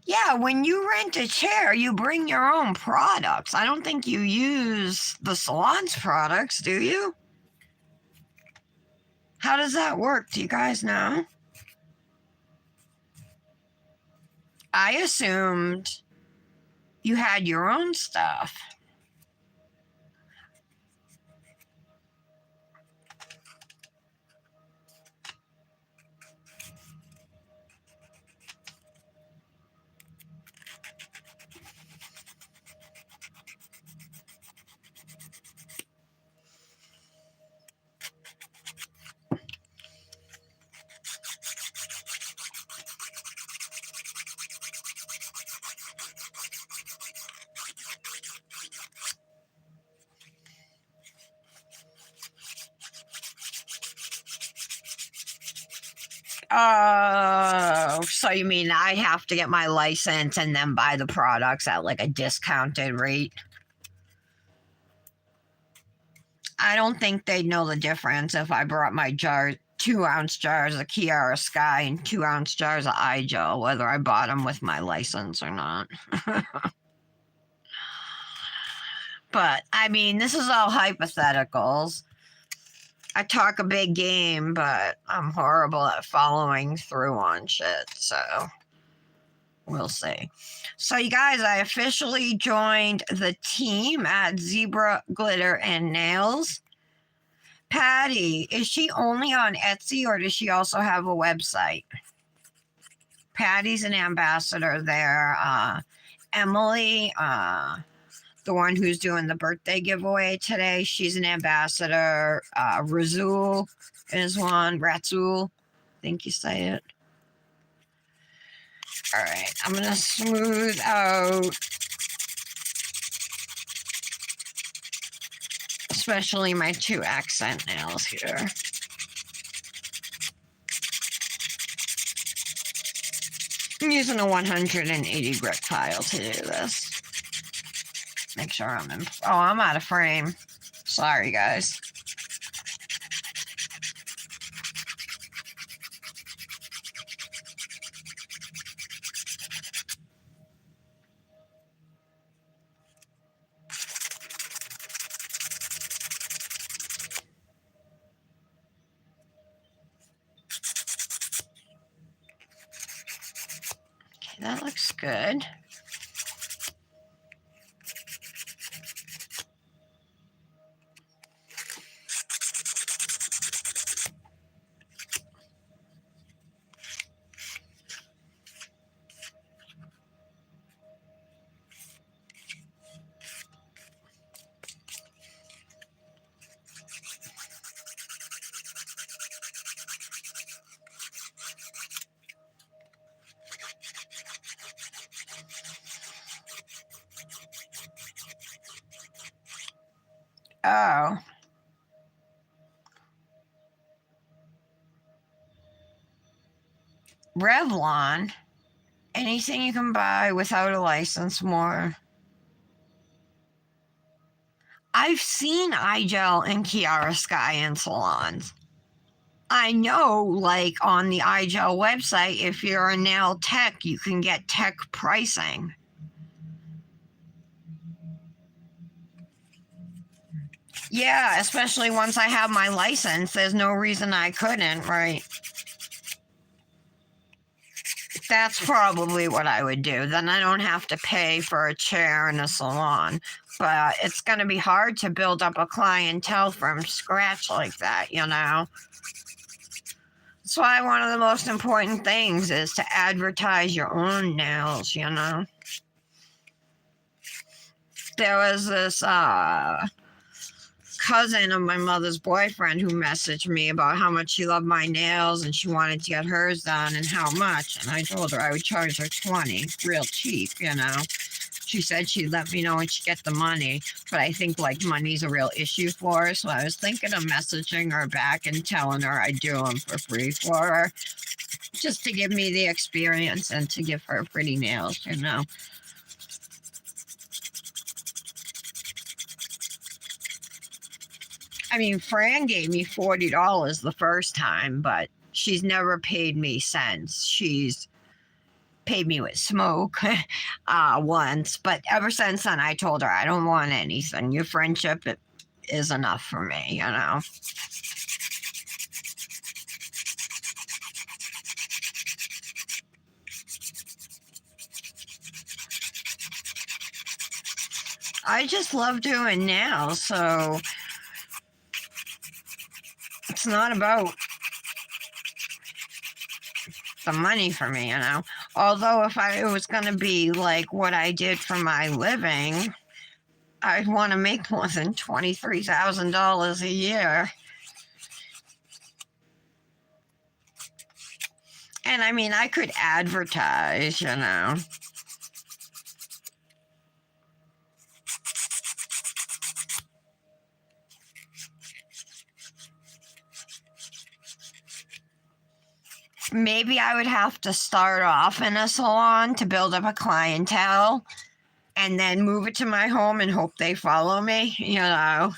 Yeah, when you rent a chair, you bring your own products. I don't think you use the salon's products, do you? How does that work? Do you guys know? I assumed you had your own stuff. Oh, so you mean I have to get my license and then buy the products at like a discounted rate? I don't think they'd know the difference if I brought my 2-ounce jars of Kiara Sky and 2-ounce jars of Igel, whether I bought them with my license or not. But, I mean, this is all hypotheticals. I talk a big game, but I'm horrible at following through on shit, so we'll see. So, you guys, I officially joined the team at Zebra Glitter and Nails. Patty, is she only on Etsy or does she also have a website? Patty's an ambassador there. Emily, the one who's doing the birthday giveaway today, she's an ambassador. Razul is one. Ratzul, I think you say it. All right, I'm going to smooth out, especially my 2 accent nails here. I'm using a 180 grit file to do this. Make sure I'm in. Oh, I'm out of frame. Sorry, guys. Okay, that looks good. Oh. Revlon. Anything you can buy without a license more. I've seen Igel and Kiara Sky in salons. I know, like, on the Igel website, if you're a nail tech, you can get tech pricing. Yeah, especially once I have my license, there's no reason I couldn't, right? That's probably what I would do. Then I don't have to pay for a chair in a salon. But it's going to be hard to build up a clientele from scratch like that, you know? That's why one of the most important things is to advertise your own nails, you know? There was this cousin of my mother's boyfriend who messaged me about how much she loved my nails and she wanted to get hers done and how much. And I told her I would charge her 20, real cheap, you know. She said she'd let me know when she get the money, but I think like money's a real issue for her. So I was thinking of messaging her back and telling her I'd do them for free for her, just to give me the experience and to give her pretty nails, you know. I mean, Fran gave me $40 the first time, but she's never paid me since. She's paid me with smoke once, but ever since then, I told her I don't want anything. Your friendship is enough for me, you know. I just love doing nails, so it's not about the money for me, you know. Although if it was going to be like what I did for my living, I'd want to make more than $23,000 a year. And I mean, I could advertise, you know. Maybe I would have to start off in a salon to build up a clientele and then move it to my home and hope they follow me, you know.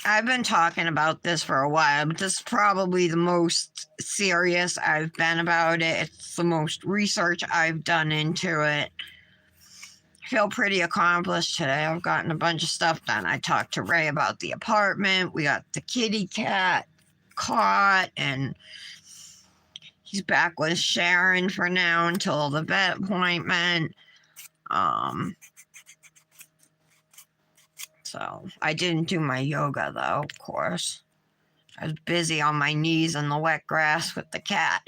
I've been talking about this for a while, but this is probably the most serious I've been about it. It's the most research I've done into it. I feel pretty accomplished today. I've gotten a bunch of stuff done. I talked to Ray about the apartment. We got the kitty cat caught, and he's back with Sharon for now until the vet appointment. So I didn't do my yoga though, of course. I was busy on my knees in the wet grass with the cat.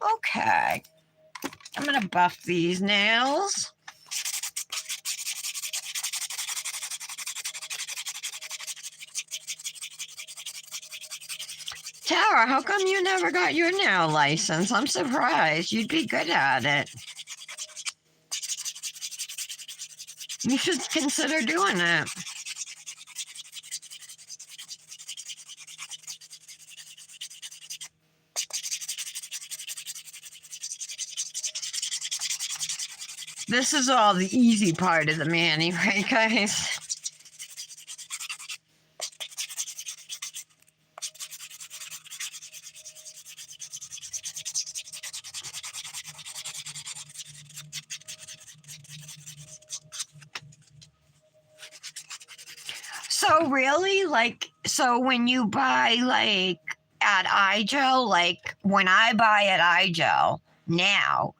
Okay, I'm gonna buff these nails. Tara, how come you never got your nail license? I'm surprised. You'd be good at it. You should consider doing it. This is all the easy part of the mani, right, guys? So really, so when you buy at Igel, like when I buy at Igel now,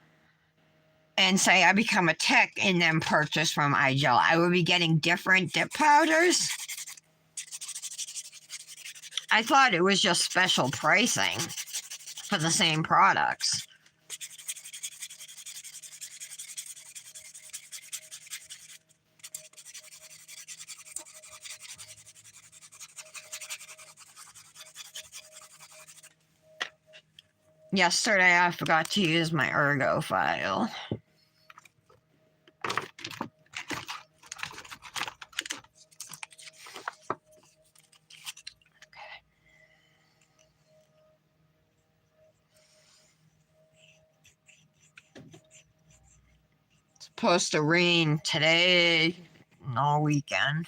and say I become a tech and then purchase from Igel, I would be getting different dip powders. I thought it was just special pricing for the same products. Yesterday I forgot to use my ergo file. supposed to rain today and all weekend.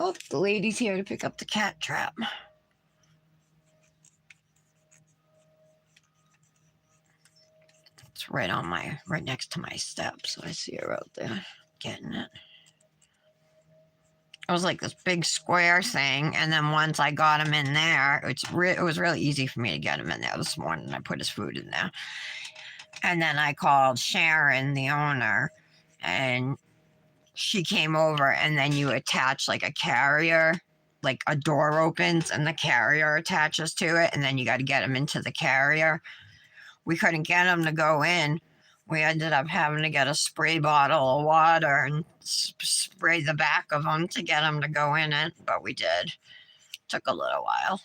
Oh, the lady's here to pick up the cat trap. It's right next to my step, so I see her out there getting it. It was like this big square thing, and then once I got him in there, it was really easy for me to get him in there this morning. I put his food in there. And then I called Sharon, the owner, and she came over, and then you attach like a carrier, like a door opens and the carrier attaches to it, and then you got to get him into the carrier. We couldn't get him to go in. We ended up having to get a spray bottle of water and spray the back of him to get him to go in it, but we did. Took a little while.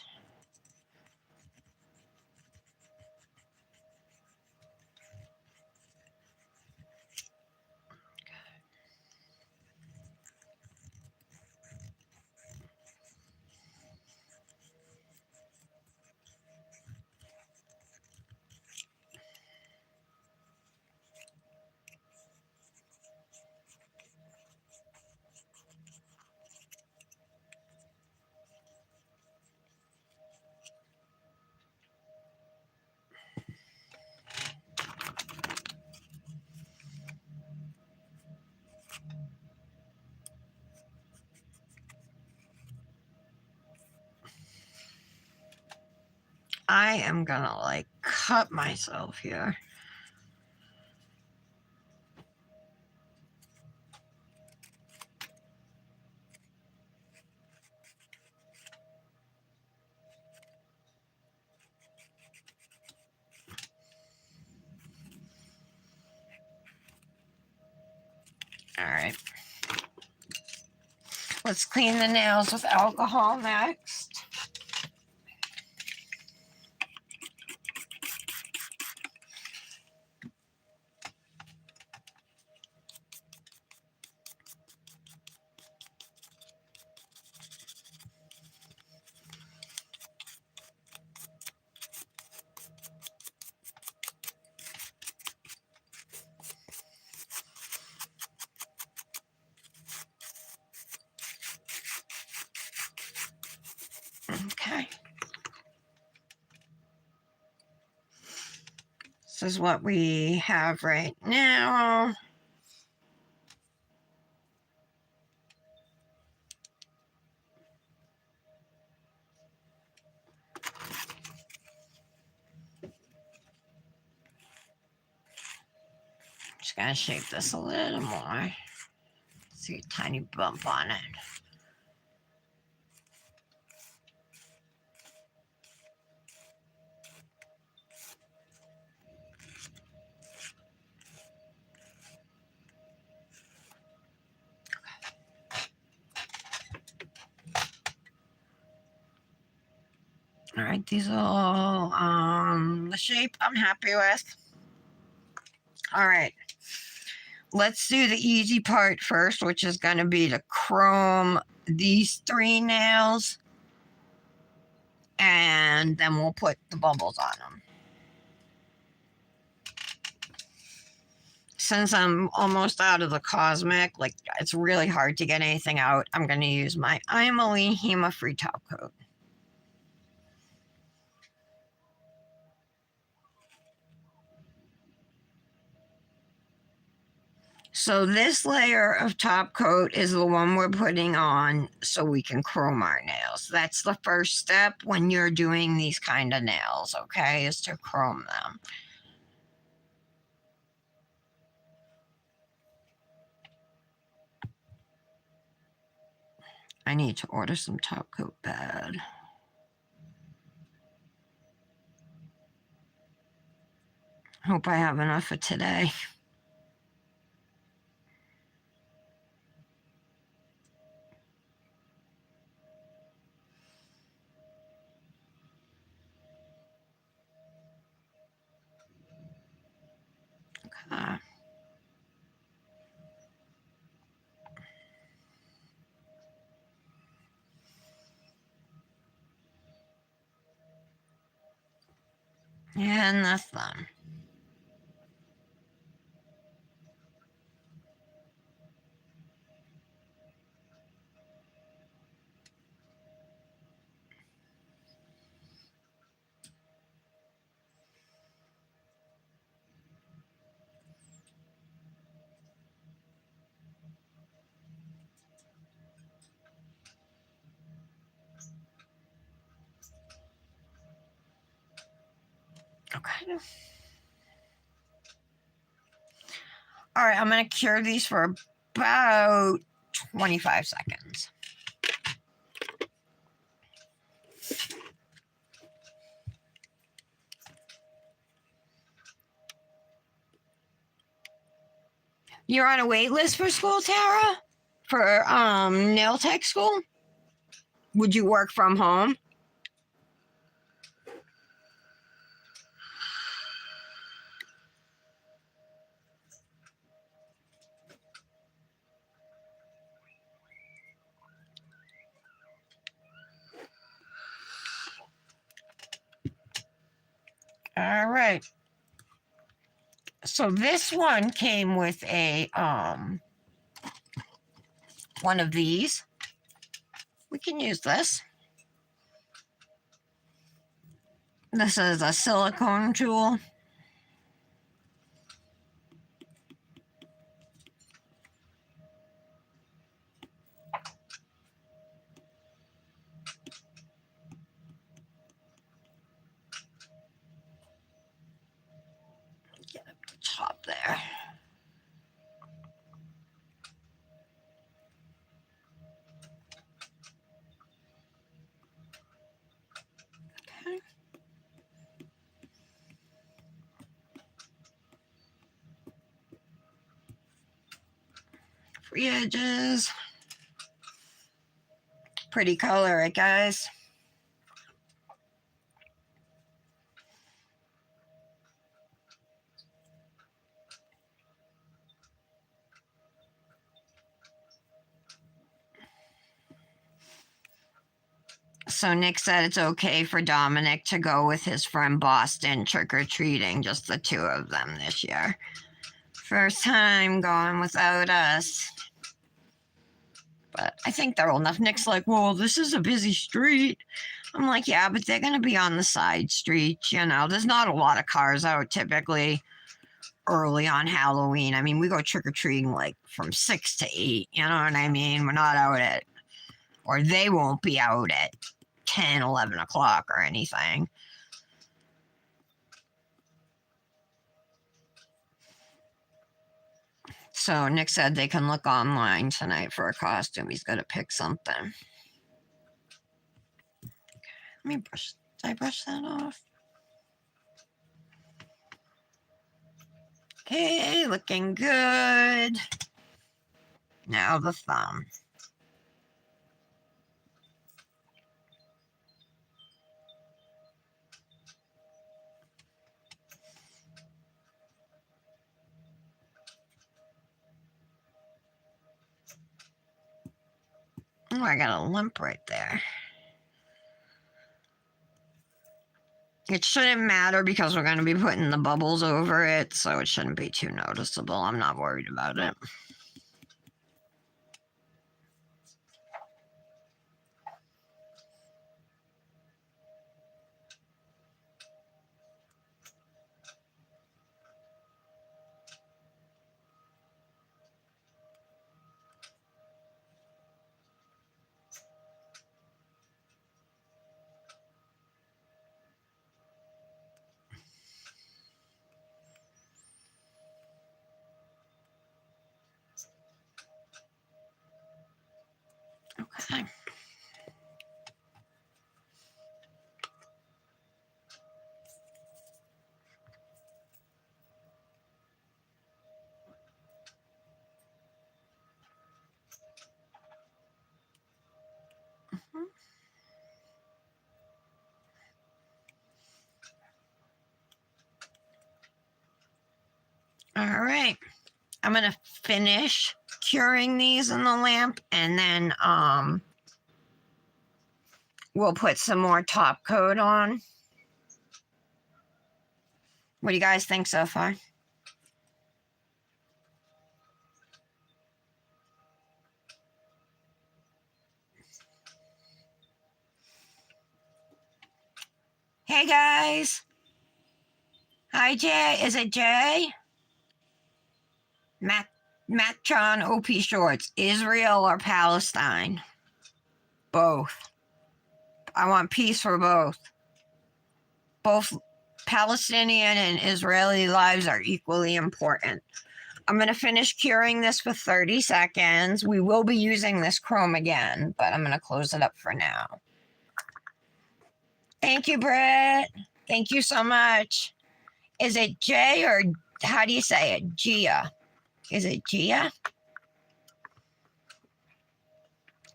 I am gonna like cut myself here. All right. Let's clean the nails with alcohol next. Okay. This is what we have right now. Just gonna shape this a little more. See a tiny bump on it. All right, these are all the shape I'm happy with. All right, let's do the easy part first, which is going to be to chrome these 3 nails, and then we'll put the bubbles on them. Since I'm almost out of the Cosmic, like it's really hard to get anything out, I'm going to use my Imeline Hema-Free Top Coat. So this layer of top coat is the one we're putting on so we can chrome our nails. That's the first step when you're doing these kind of nails, okay, is to chrome them. I need to order some top coat bad. Hope I have enough for today. Okay. And the thumb. Okay. All right, I'm going to cure these for about 25 seconds. You're on a wait list for school, Tara? For nail tech school? Would you work from home? All right. So this one came with a one of these. We can use this. This is a silicone tool. Get up the top there. Okay. Free edges. Pretty color, right, guys? So Nick said it's okay for Dominic to go with his friend Boston trick-or-treating, just the two of them this year. First time going without us. But I think they're old enough. Nick's like, well, this is a busy street. I'm like, yeah, but they're going to be on the side streets, you know. There's not a lot of cars out typically early on Halloween. I mean, we go trick-or-treating like from 6 to 8, you know what I mean? We're not out at, or they won't be out at 10, 11 o'clock or anything. So Nick said they can look online tonight for a costume. He's got to pick something. Let me brush. Did I brush that off? Okay, looking good. Now the thumb. Oh, I got a lump right there. It shouldn't matter because we're going to be putting the bubbles over it, so it shouldn't be too noticeable. I'm not worried about it. Okay. All right. I'm going to finish curing these in the lamp, and then we'll put some more top coat on. What do you guys think so far? Hey guys. Hi Jay. Is it Jay? Matron OP Shorts. Israel or Palestine? Both. I want peace for both. Both Palestinian and Israeli lives are equally important. I'm going to finish curing this for 30 seconds. We will be using this chrome again, but I'm going to close it up for now. Thank you, Britt. Thank you so much. Is it Jay or how do you say it? Gia. Is it Gia?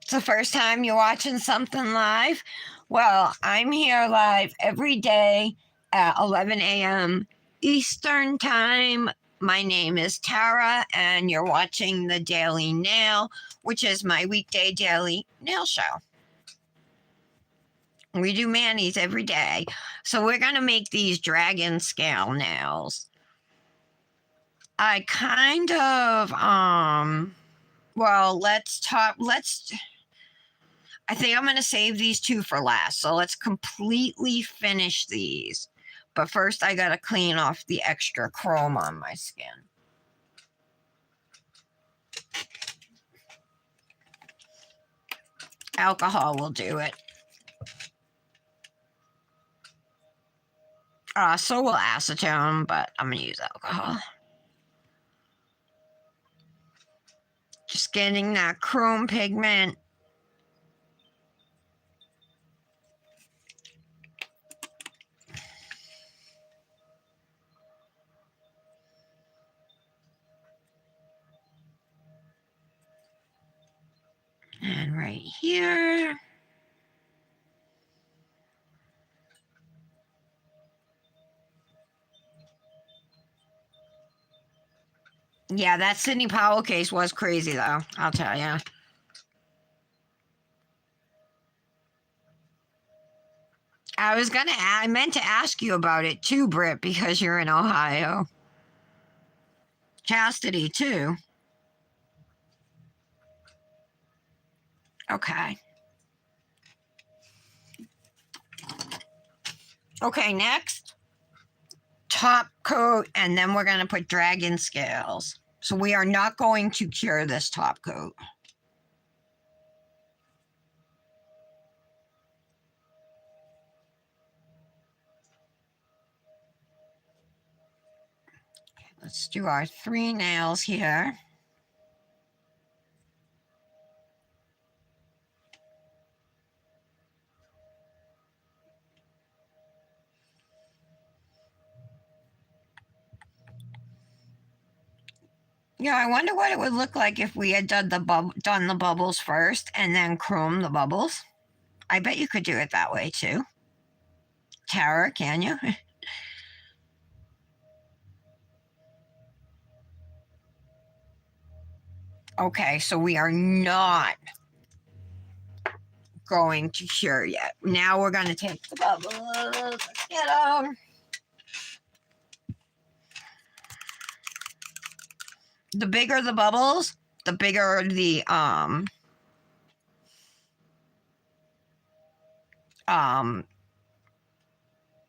It's the first time you're watching something live? Well, I'm here live every day at 11 a.m. Eastern Time. My name is Tara, and you're watching the Daily Nail, which is my weekday daily nail show. We do manis every day. So we're going to make these dragon scale nails. I kind of, well, I think I'm going to save these two for last. So let's completely finish these. But first, I got to clean off the extra chrome on my skin. Alcohol will do it. So will acetone, but I'm going to use alcohol. Just getting that chrome pigment. And right here. Yeah, that Sidney Powell case was crazy, though. I'll tell you. I meant to ask you about it too, Britt, because you're in Ohio. Chastity, too. Okay. Okay, next. Top coat, and then we're going to put dragon scales. So we are not going to cure this top coat. Let's do our 3 nails here. Yeah, I wonder what it would look like if we had done the bubbles first and then chrome the bubbles. I bet you could do it that way too. Tara, can you? Okay, so we are not going to cure yet. Now we're going to take the bubbles. Let's get them. The bigger the bubbles, the bigger the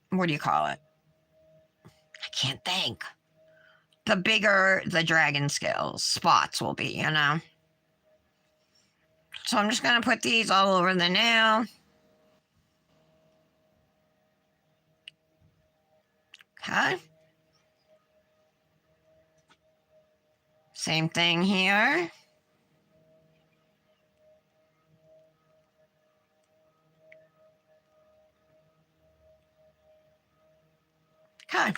what do you call it? I can't think. The bigger the dragon scales spots will be, you know. So I'm just going to put these all over the nail. Okay. Same thing here. Okay.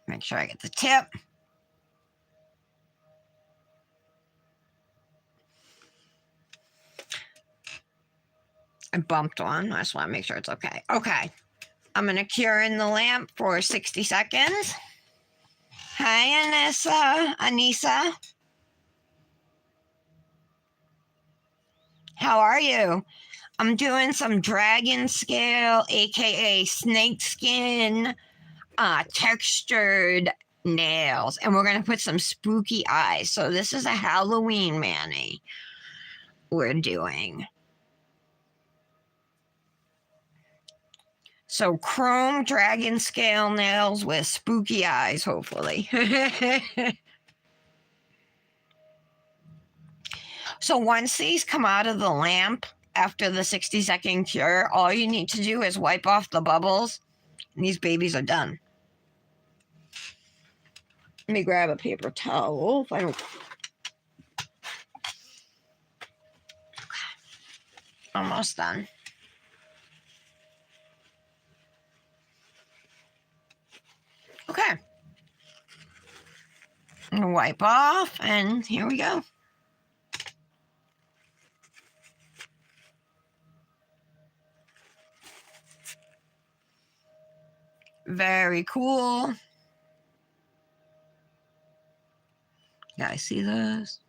Make sure I get the tip. I bumped one. I just want to make sure it's okay. Okay. I'm going to cure in the lamp for 60 seconds. Hi, Anissa. How are you? I'm doing some dragon scale, aka snake skin, textured nails, and we're gonna put some spooky eyes. So this is a Halloween mani we're doing. So chrome dragon scale nails with spooky eyes, hopefully. So once these come out of the lamp after the 60-second cure, all you need to do is wipe off the bubbles, and these babies are done. Let me grab a paper towel. If I don't... Almost done. Okay. Wipe off, and here we go. Very cool. You guys see this?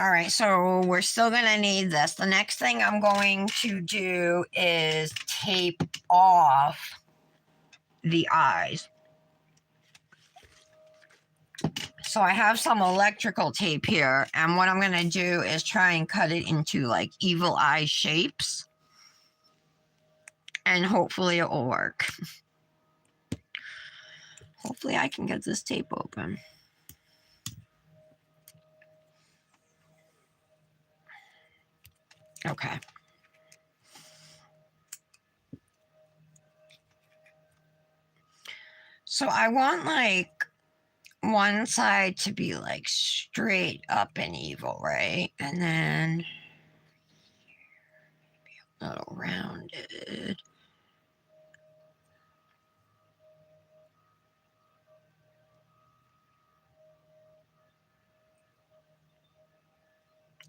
All right, so we're still gonna need this. The next thing I'm going to do is tape off the eyes. So I have some electrical tape here, and what I'm gonna do is try and cut it into like evil eye shapes. And hopefully it will work. Hopefully I can get this tape open. Okay. So I want like one side to be like straight up and evil, right? And then a little rounded.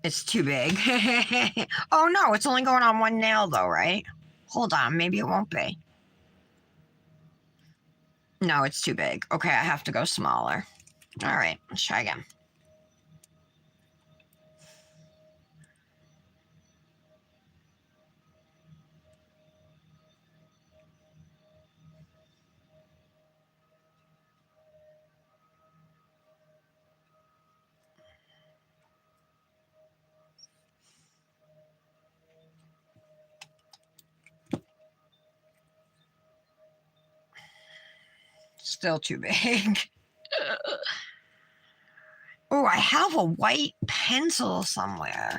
It's too big. Oh no, it's only going on one nail though, right? Hold on, maybe it won't be. No, it's too big. Okay, I have to go smaller. All right, let's try again. Still too big. Oh, I have a white pencil somewhere.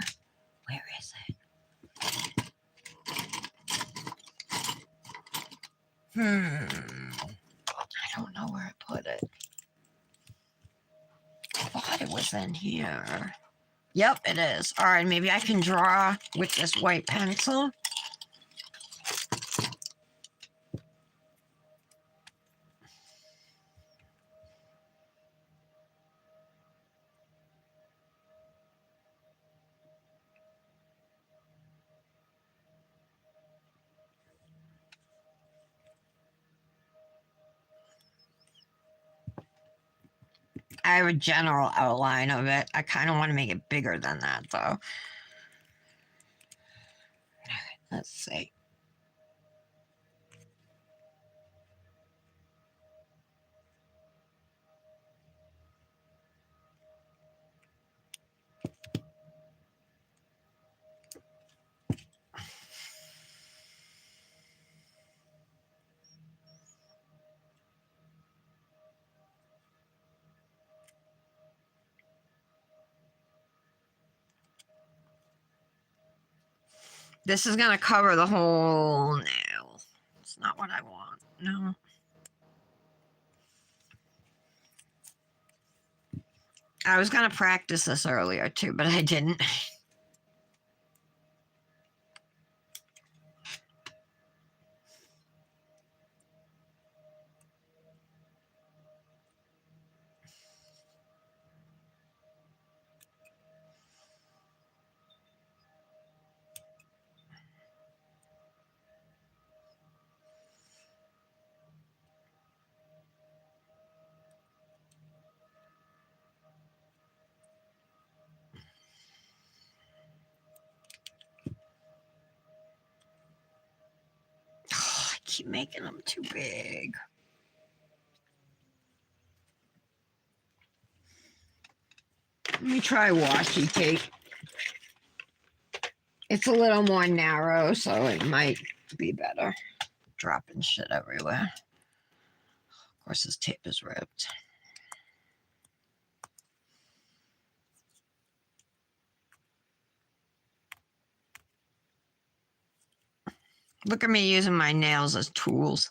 Where is it? I don't know where I put it. I thought it was in here. Yep, it is. All right, maybe I can draw with this white pencil. I have a general outline of it. I kind of want to make it bigger than that, though. Let's see. This is going to cover the whole nail. It's not what I want. No. I was going to practice this earlier, too, but I didn't. keep making them too big. Let me try washi tape. It's a little more narrow, so it might be better. Dropping shit everywhere. Of course, this tape is ripped. Look at me using my nails as tools.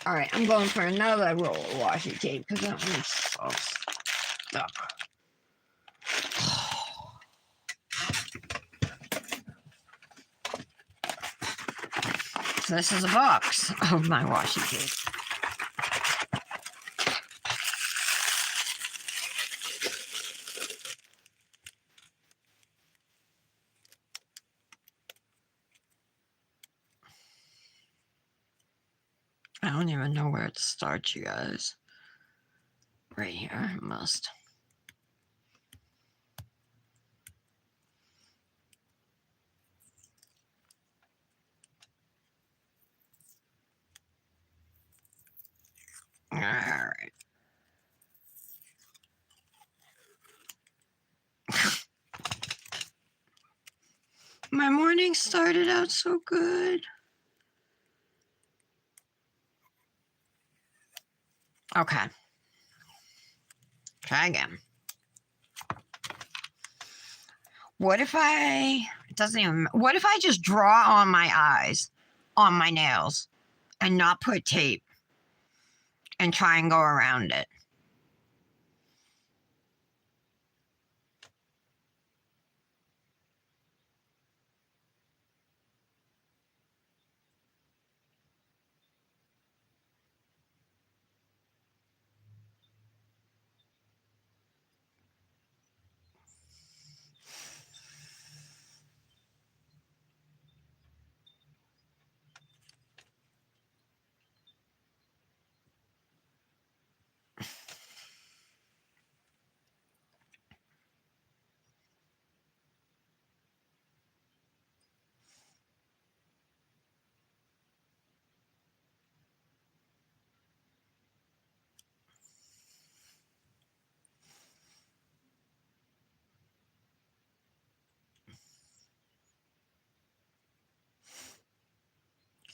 All right, I'm going for another roll of washi tape because that one's so stuck. So this is a box of my washi tape. I don't even know where to start, you guys. Right here, must. All right. My morning started out so good. Okay. Try again. What if it doesn't even, what if I just draw on my eyes, on my nails, and not put tape and try and go around it?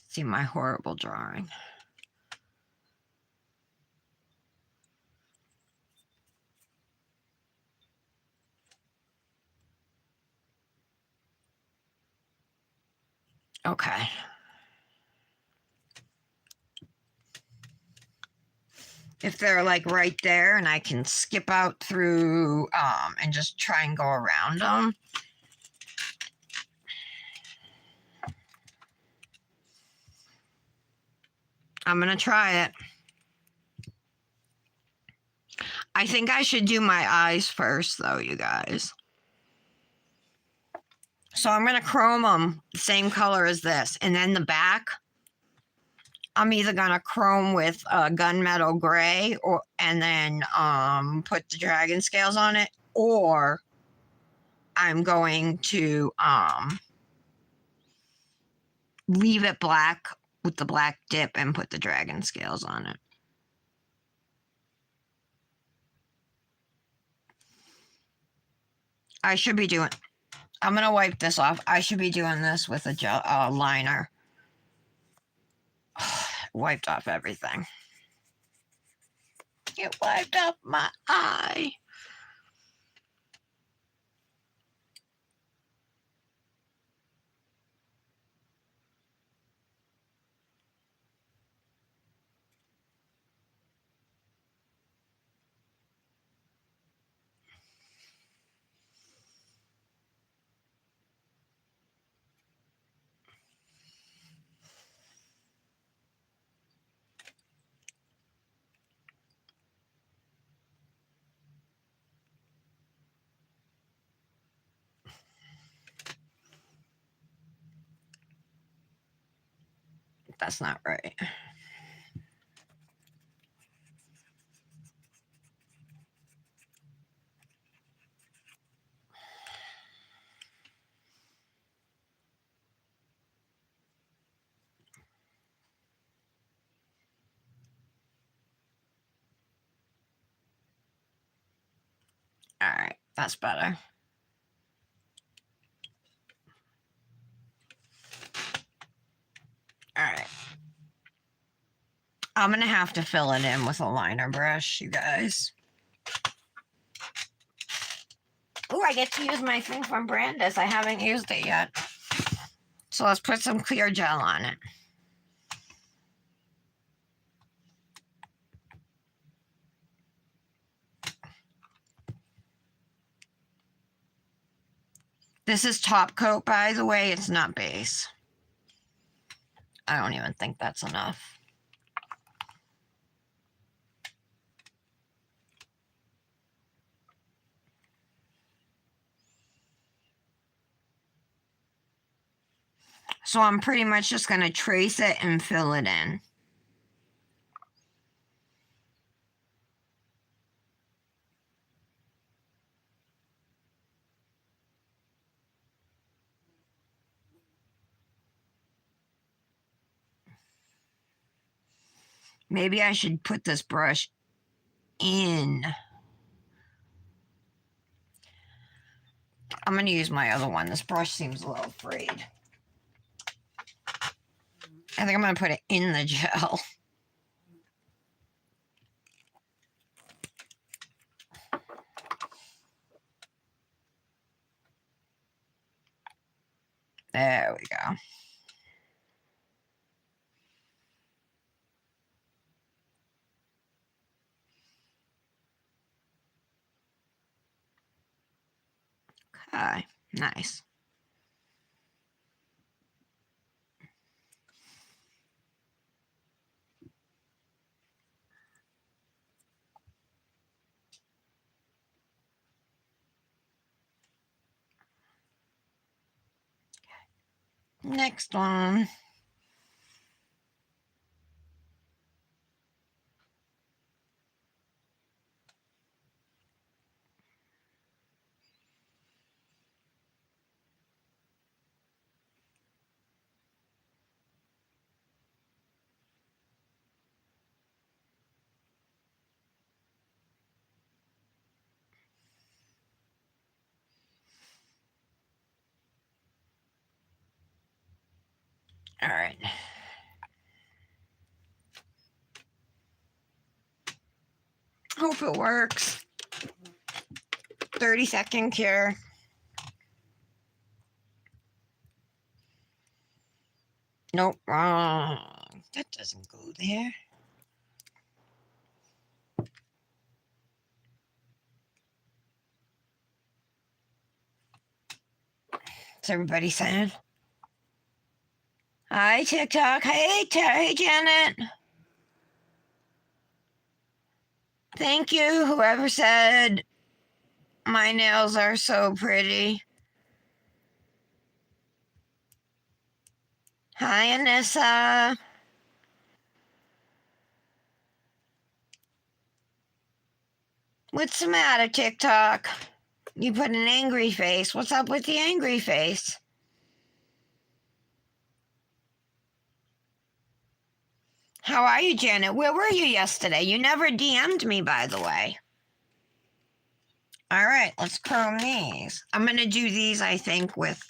See my horrible drawing. Okay. If they're like right there and I can skip out through and just try and go around them. I'm going to try it. I think I should do my eyes first though, you guys. So I'm going to chrome them the same color as this. And then the back, I'm either going to chrome with gunmetal gray and then put the dragon scales on it, or I'm going to leave it black with the black dip and put the dragon scales on it. I'm going to wipe this off. I should be doing this with a gel liner. Wiped off everything. It wiped off my eye. That's not right. All right, that's better. All right. I'm going to have to fill it in with a liner brush, you guys. Oh, I get to use my thing from Brandis. I haven't used it yet. So let's put some clear gel on it. This is top coat, by the way. It's not base. I don't even think that's enough. So I'm pretty much just going to trace it and fill it in. Maybe I should put this brush in. I'm going to use my other one. This brush seems a little frayed. I think I'm going to put it in the gel. There we go. Okay, nice. Next one. All right. Hope it works. 30-second cure. Nope, wrong. That doesn't go there. What's everybody saying? Hi, TikTok. Hey, Janet. Thank you, whoever said my nails are so pretty. Hi, Anissa. What's the matter, TikTok? You put an angry face. What's up with the angry face? How are you, Janet? Where were you yesterday? You never DM'd me, by the way. All right, let's chrome these. I'm going to do these, I think, with...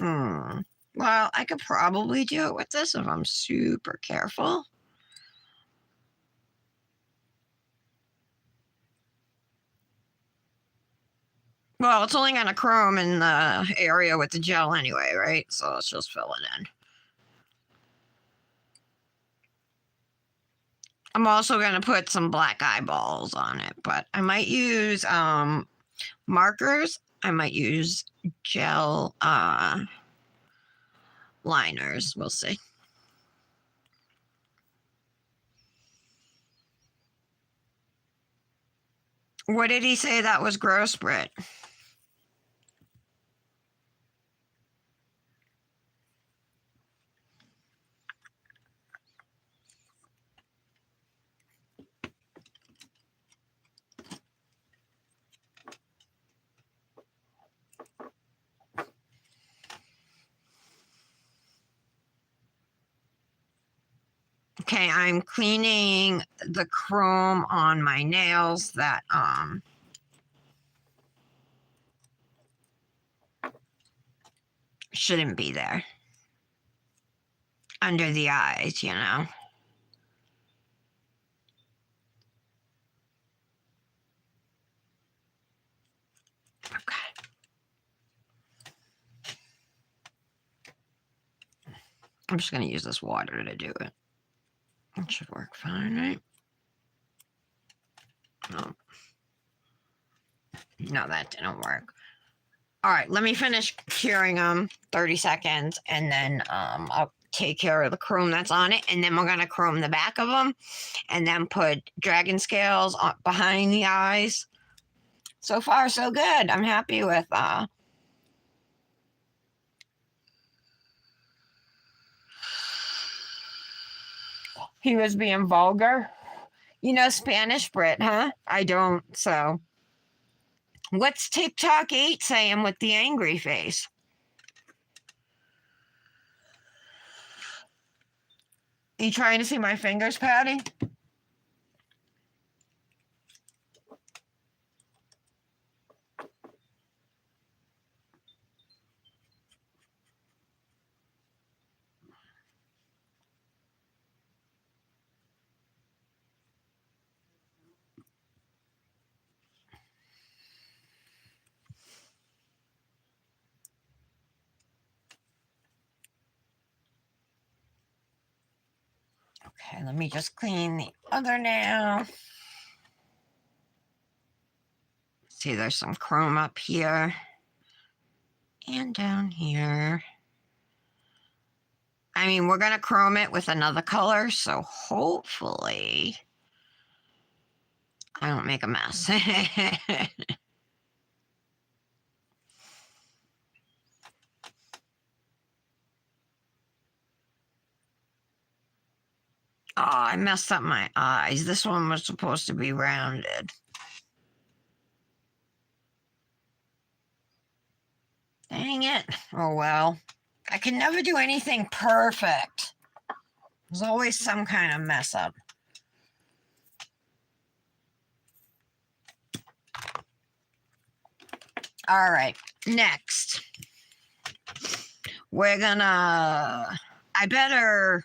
Well, I could probably do it with this if I'm super careful. Well, it's only going to chrome in the area with the gel anyway, right? So let's just fill it in. I'm also going to put some black eyeballs on it, but I might use markers. I might use gel liners. We'll see. What did he say that was gross, Britt? Okay, I'm cleaning the chrome on my nails that shouldn't be there. Under the eyes, you know. Okay. I'm just going to use this water to do it. It should work fine, right? No. No, that didn't work. All right, let me finish curing them, 30 seconds, and then I'll take care of the chrome that's on it, and then we're going to chrome the back of them, and then put dragon scales on, behind the eyes. So far, so good. I'm happy with he was being vulgar. You know Spanish, Brit, huh? I don't, so. What's TikTok 8 saying with the angry face? You trying to see my fingers, Patty? Okay, let me just clean the other nail. See, there's some chrome up here and down here. I mean, we're going to chrome it with another color, so hopefully I don't make a mess. Oh, I messed up my eyes. This one was supposed to be rounded. Dang it. Oh well. I can never do anything perfect. There's always some kind of mess up. All right, next. We're gonna... I better...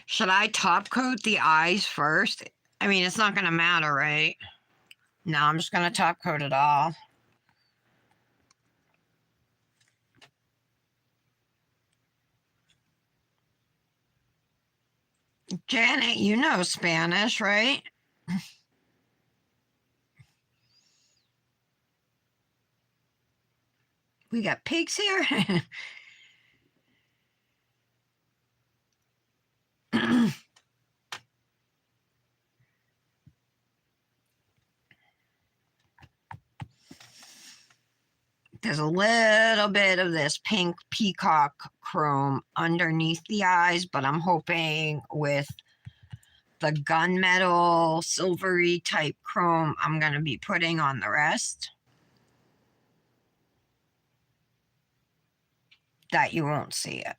Should I top coat the eyes first? I mean, it's not going to matter, right? No, I'm just going to top coat it all. Janet, you know Spanish, right? We got pigs here? There's a little bit of this pink peacock chrome underneath the eyes, but I'm hoping with the gunmetal silvery type chrome I'm going to be putting on the rest that you won't see it.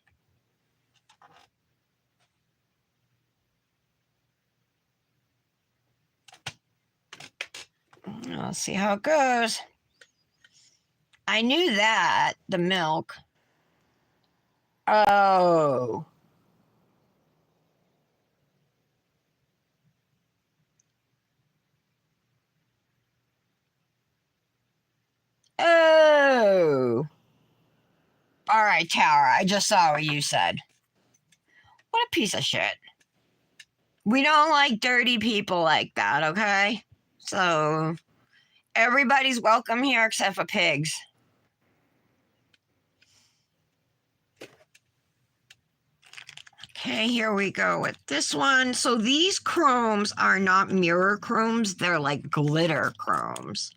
Let's see how it goes. I knew that, the milk. Oh. Oh. All right, Tara, I just saw what you said. What a piece of shit. We don't like dirty people like that, okay? So, everybody's welcome here except for pigs. Okay, here we go with this one. So these chromes are not mirror chromes. They're like glitter chromes.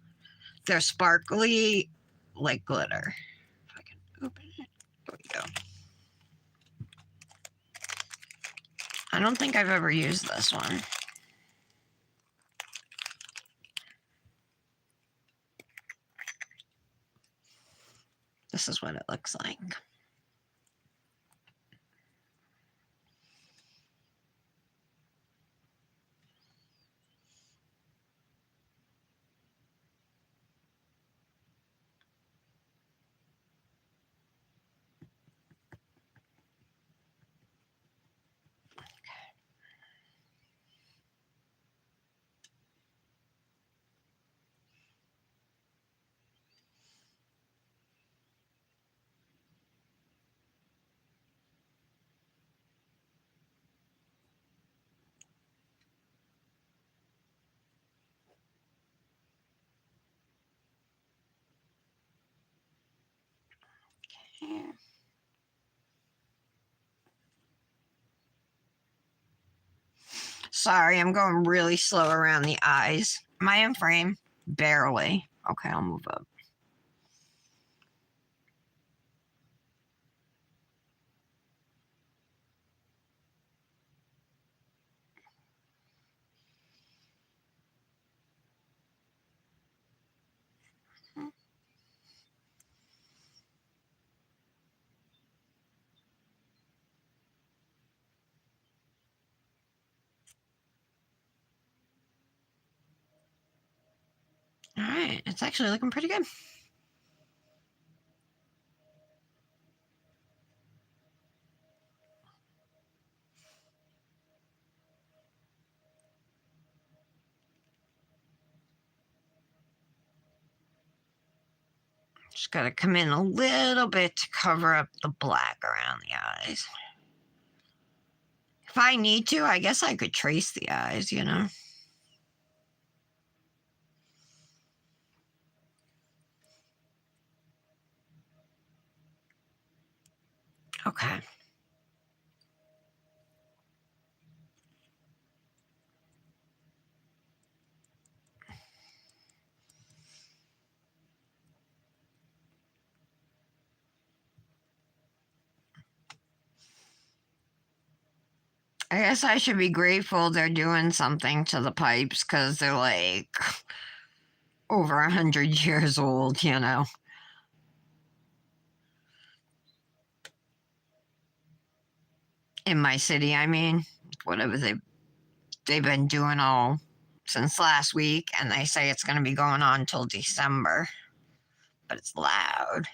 They're sparkly like glitter. If I can open it. There we go. I don't think I've ever used this one. This is what it looks like. here. Sorry, I'm going really slow around the eyes. Am I in frame? Barely. Okay, I'll move up. All right, it's actually looking pretty good. Just gotta come in a little bit to cover up the black around the eyes. If I need to, I guess I could trace the eyes, you know? Okay. I guess I should be grateful they're doing something to the pipes because they're like over 100 years old, you know? In my city, I mean, whatever they've been doing all since last week, and they say it's going to be going on till December, but it's loud.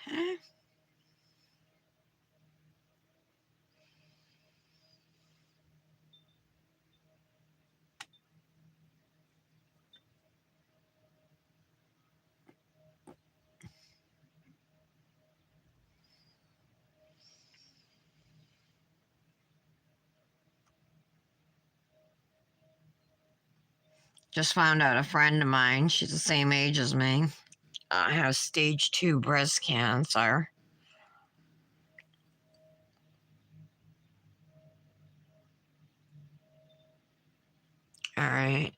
Okay. Just found out a friend of mine, she's the same age as me, has stage 2 breast cancer. All right.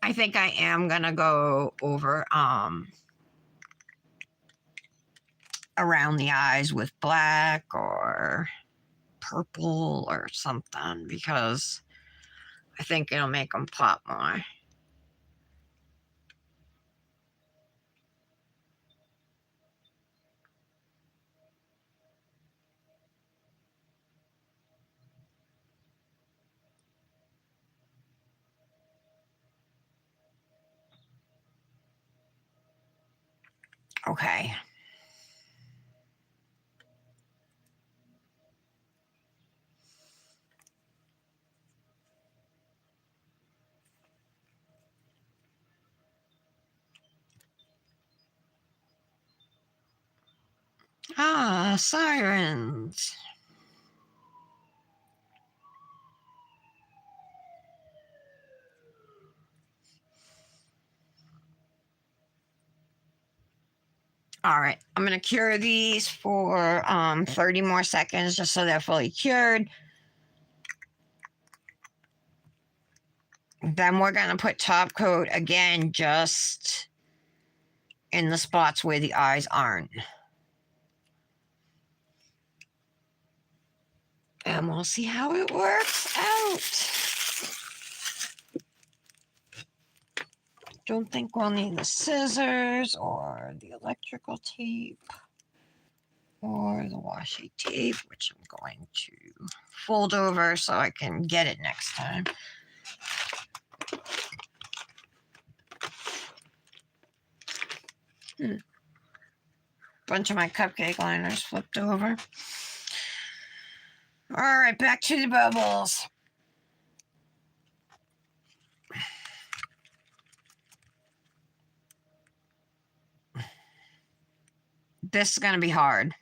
I think I am gonna go over around the eyes with black or purple or something because I think it'll make them pop more. Okay. Ah, sirens. All right, I'm gonna cure these for 30 more seconds just so they're fully cured. Then we're gonna put top coat again just in the spots where the eyes aren't. And we'll see how it works out. Don't think we'll need the scissors or the electrical tape or the washi tape, which I'm going to fold over so I can get it next time. bunch of my cupcake liners flipped over. All right, back to the bubbles. This is going to be hard.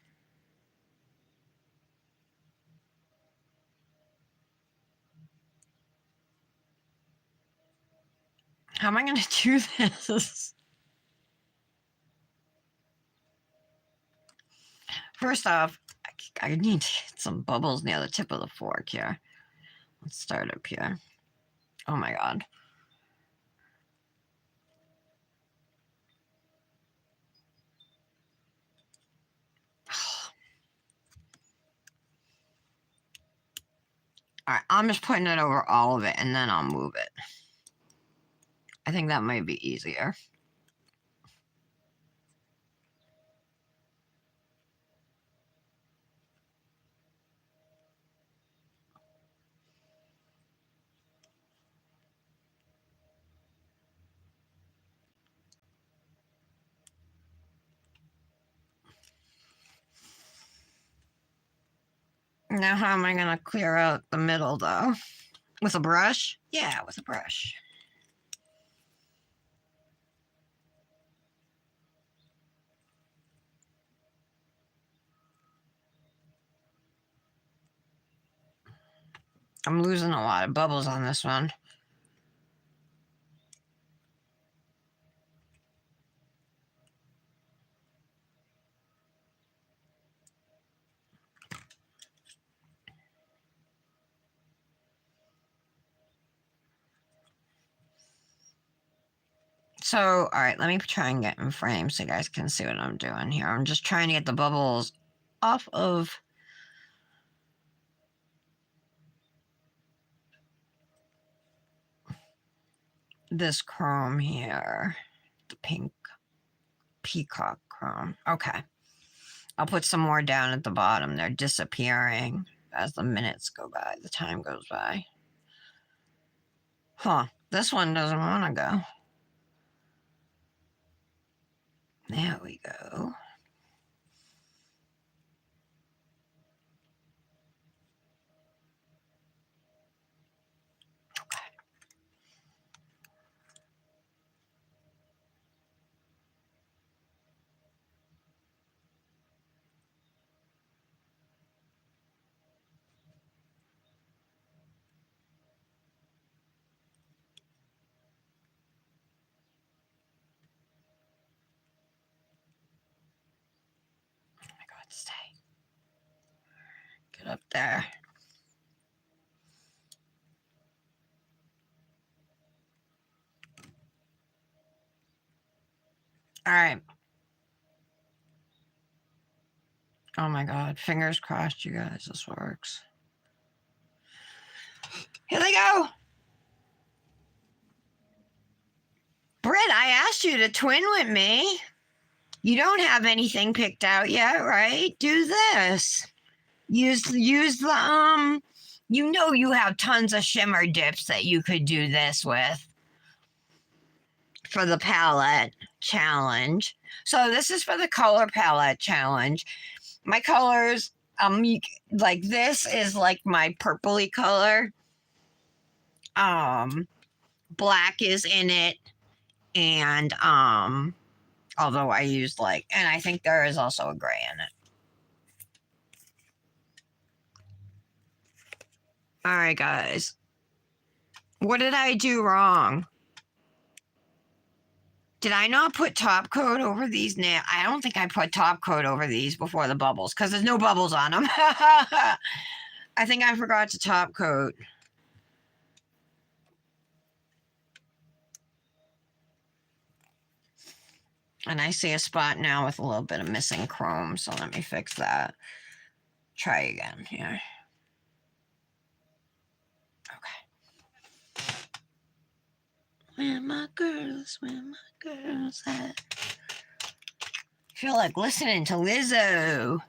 How am I going to do this? First off, I need to get some bubbles near the tip of the fork here. Let's start up here. Oh my god. Alright, I'm just putting it over all of it and then I'll move it. I think that might be easier. Now how am I going to clear out the middle though? With a brush? Yeah, with a brush. I'm losing a lot of bubbles on this one. So, alright, let me try and get in frame so you guys can see what I'm doing here. I'm just trying to get the bubbles off of this chrome here. The pink Peacock chrome. Okay. I'll put some more down at the bottom. They're disappearing as the minutes go by, the time goes by. Huh. This one doesn't want to go. There we go. Stay. Get up there. All right. Oh my god. Fingers crossed, you guys. This works. Here they go. Britt, I asked you to twin with me. You don't have anything picked out yet, right? Do this. Use the you know you have tons of shimmer dips that you could do this with for the palette challenge. So this is for the color palette challenge. My colors, like this is like my purpley color. Black is in it, and although I used and I think there is also a gray in it. All right, guys. What did I do wrong? Did I not put top coat over these nails? I don't think I put top coat over these before the bubbles because there's no bubbles on them. I think I forgot to top coat. And I see a spot now with a little bit of missing chrome, so let me fix that. Try again here. Okay. Where my girls at? I feel like listening to Lizzo.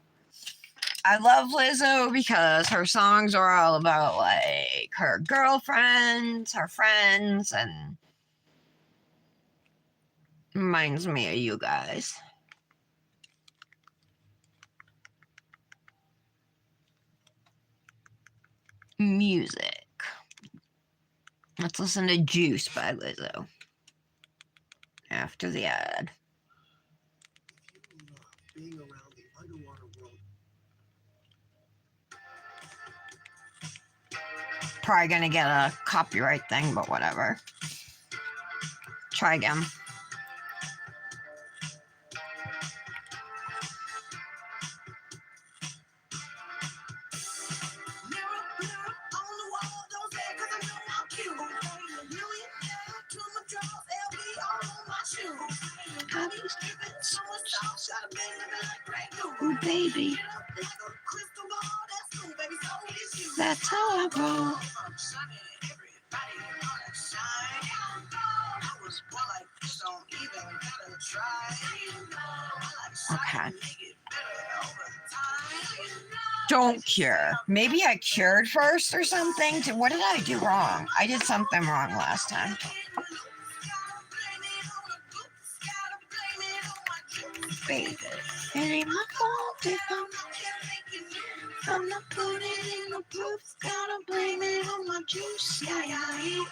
I love Lizzo because her songs are all about like her girlfriends, her friends, and reminds me of you guys. music. Let's listen to Juice by Lizzo after the ad. Being around the underwater world. Probably gonna get a copyright thing, but whatever. Try again. Ooh, baby. That's how I roll. Okay. Don't cure. Maybe I cured first or something. What did I do wrong? I did something wrong last time. Baby, it ain't my fault if I'm not putting in the proof. Gotta blame it on my juice. Yeah, yeah, yeah.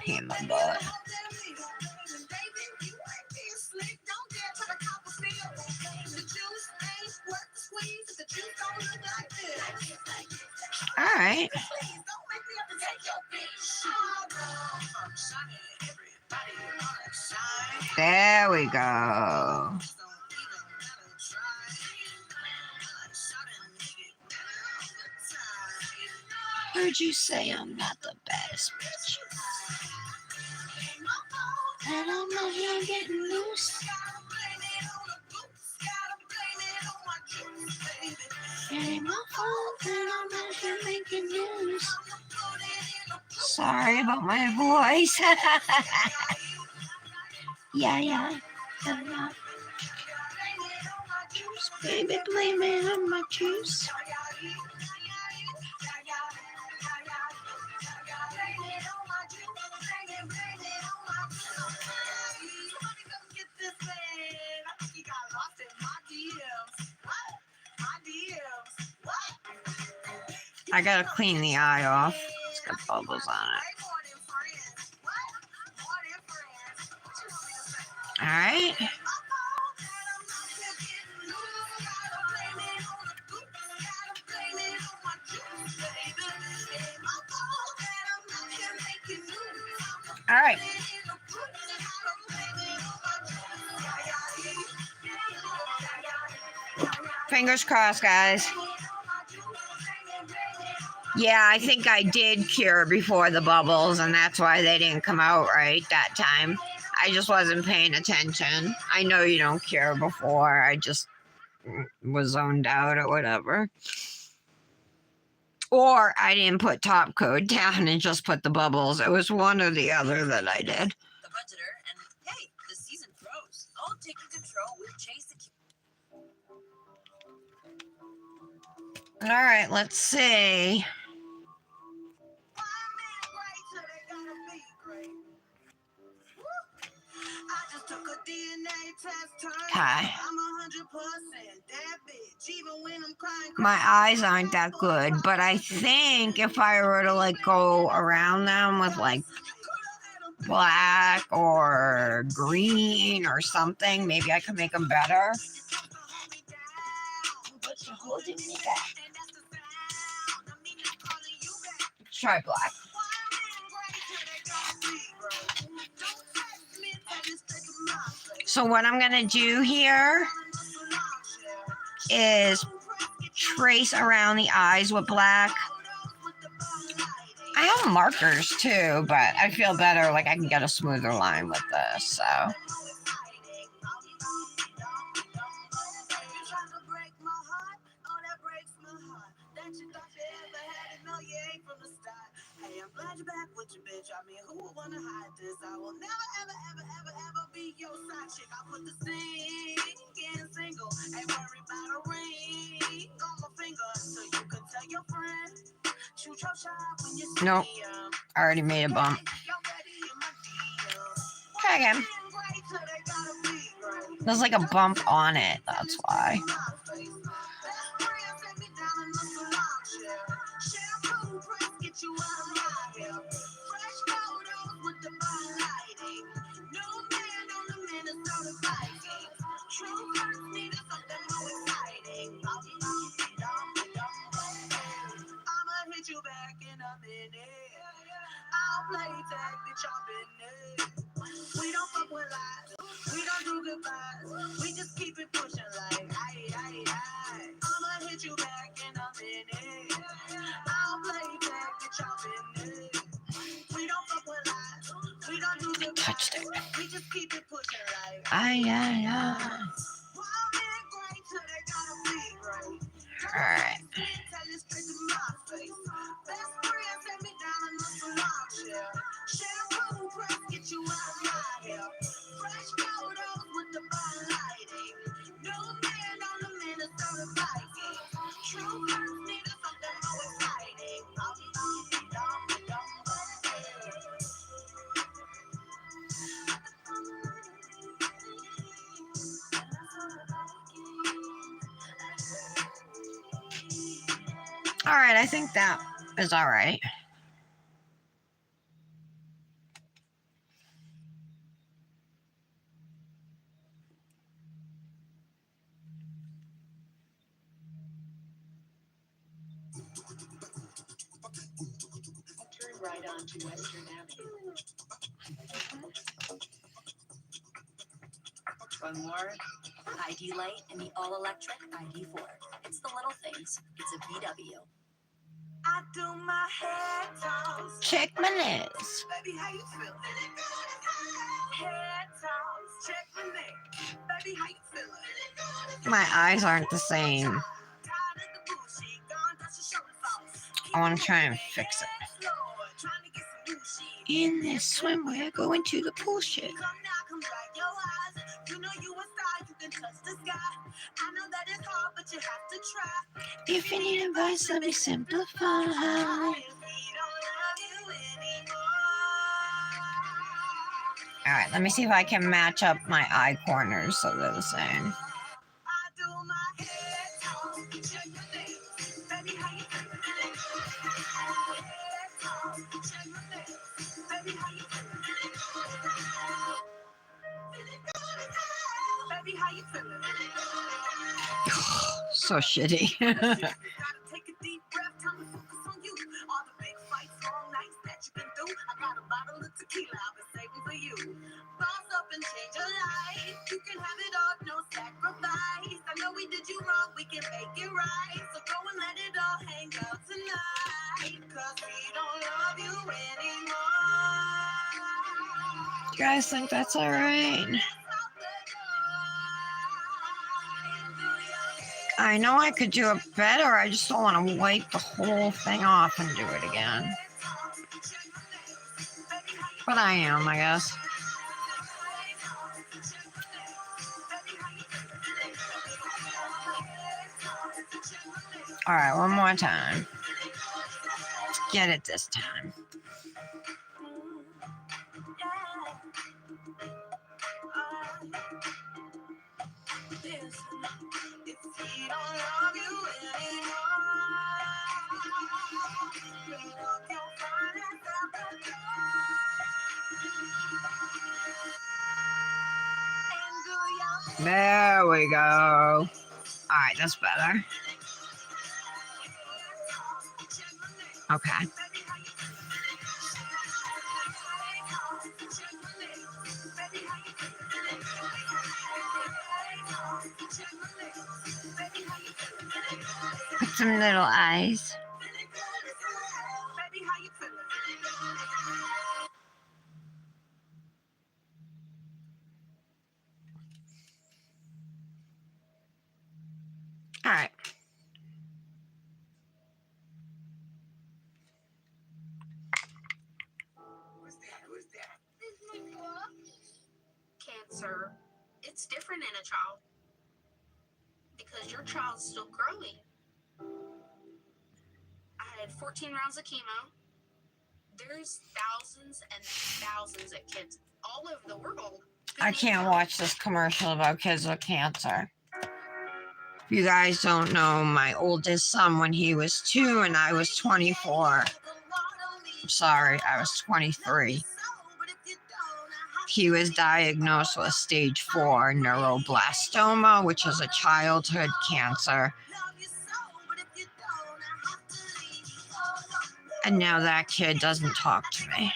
Pain in my butt. All right. There we go. Heard you say I'm not the baddest bitch. And I'm not here getting loose. It ain't my fault and I'm not here making news. Sorry about my voice. Yeah, yeah. Juice, baby, blame it on my juice. I gotta clean the eye off. It's got bubbles on it. Alright. Alright. Fingers crossed, guys. Yeah, I think I did cure before the bubbles, and that's why they didn't come out right that time. I just wasn't paying attention. I know you don't cure before. I just was zoned out or whatever. Or I didn't put top coat down and just put the bubbles. It was one or the other that I did. The budgeter, and hey, the season throws. All taking control with Chase the All right, let's see. Hi. My eyes aren't that good, but I think if I were to like go around them with like black or green or something, maybe I could make them better. But you're holding me back. Let's try black. So what I'm gonna do here is trace around the eyes with black. I have markers too, but I feel better, like I can get a smoother line with this, so. Nope. I already made a bump. Try again. There's like a bump on it, that's why. We don't fuck with lies. We don't do goodbyes. We just keep it pushing like I'ma hit you back in a minute. I'll play back the chopping. We don't fuck with lies. We don't do goodbyes. Touched it. We just keep it pushing like Alright. Alright, I think that is alright. Turn right onto Western Avenue. One more. ID light and the all-electric ID4. It's the little things. It's a VW. I do my head toss. Check my nails. Baby, how you feel? Head toss. Check my nails. Baby, how you feel? My eyes aren't the same. I want to try and fix it. In this swimwear, going to the pool shit. If you need advice, let me simplify. Alright, let me see if I can match up my eye corners so they're the same. So shitty. You guys think that's alright? I know I could do it better, I just don't want to wipe the whole thing off and do it again. But I am, I guess. Alright, one more time. Let's get it this time. There we go. Alright, that's better. Okay. Put some little eyes. All right. Who's that? Cancer. It's different in a child because your child's still growing. I had 14 rounds of chemo, There's thousands and thousands of kids all over the world. I can't watch this commercial about kids with cancer. If you guys don't know, my oldest son, when he was 2 and I was 24, I'm sorry, I was 23, he was diagnosed with stage 4 neuroblastoma, which is a childhood cancer. And now that kid doesn't talk to me.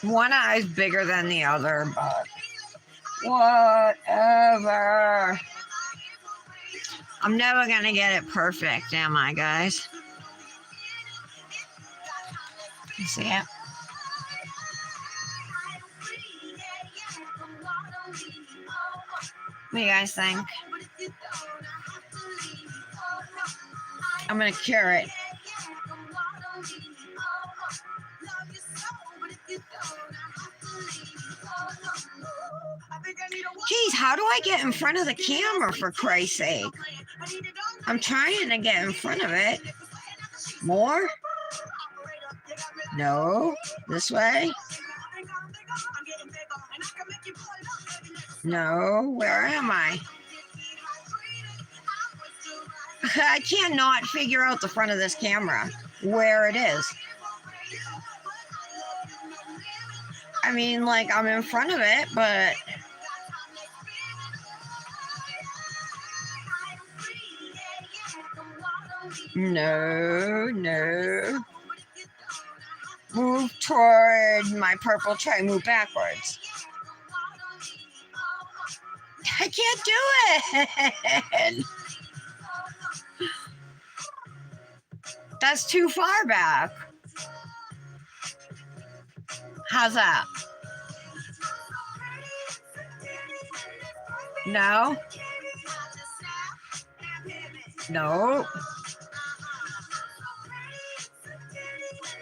One eye's bigger than the other, but whatever. I'm never gonna get it perfect, am I, guys? You see it? What do you guys think? I'm gonna cure it. Geez, how do I get in front of the camera, for Christ's sake? I'm trying to get in front of it. More? No. This way? No. Where am I? I cannot figure out the front of this camera, where it is. I mean, like, I'm in front of it, but... No. Move toward my purple tray. Move backwards. I can't do it. That's too far back. How's that? No. No.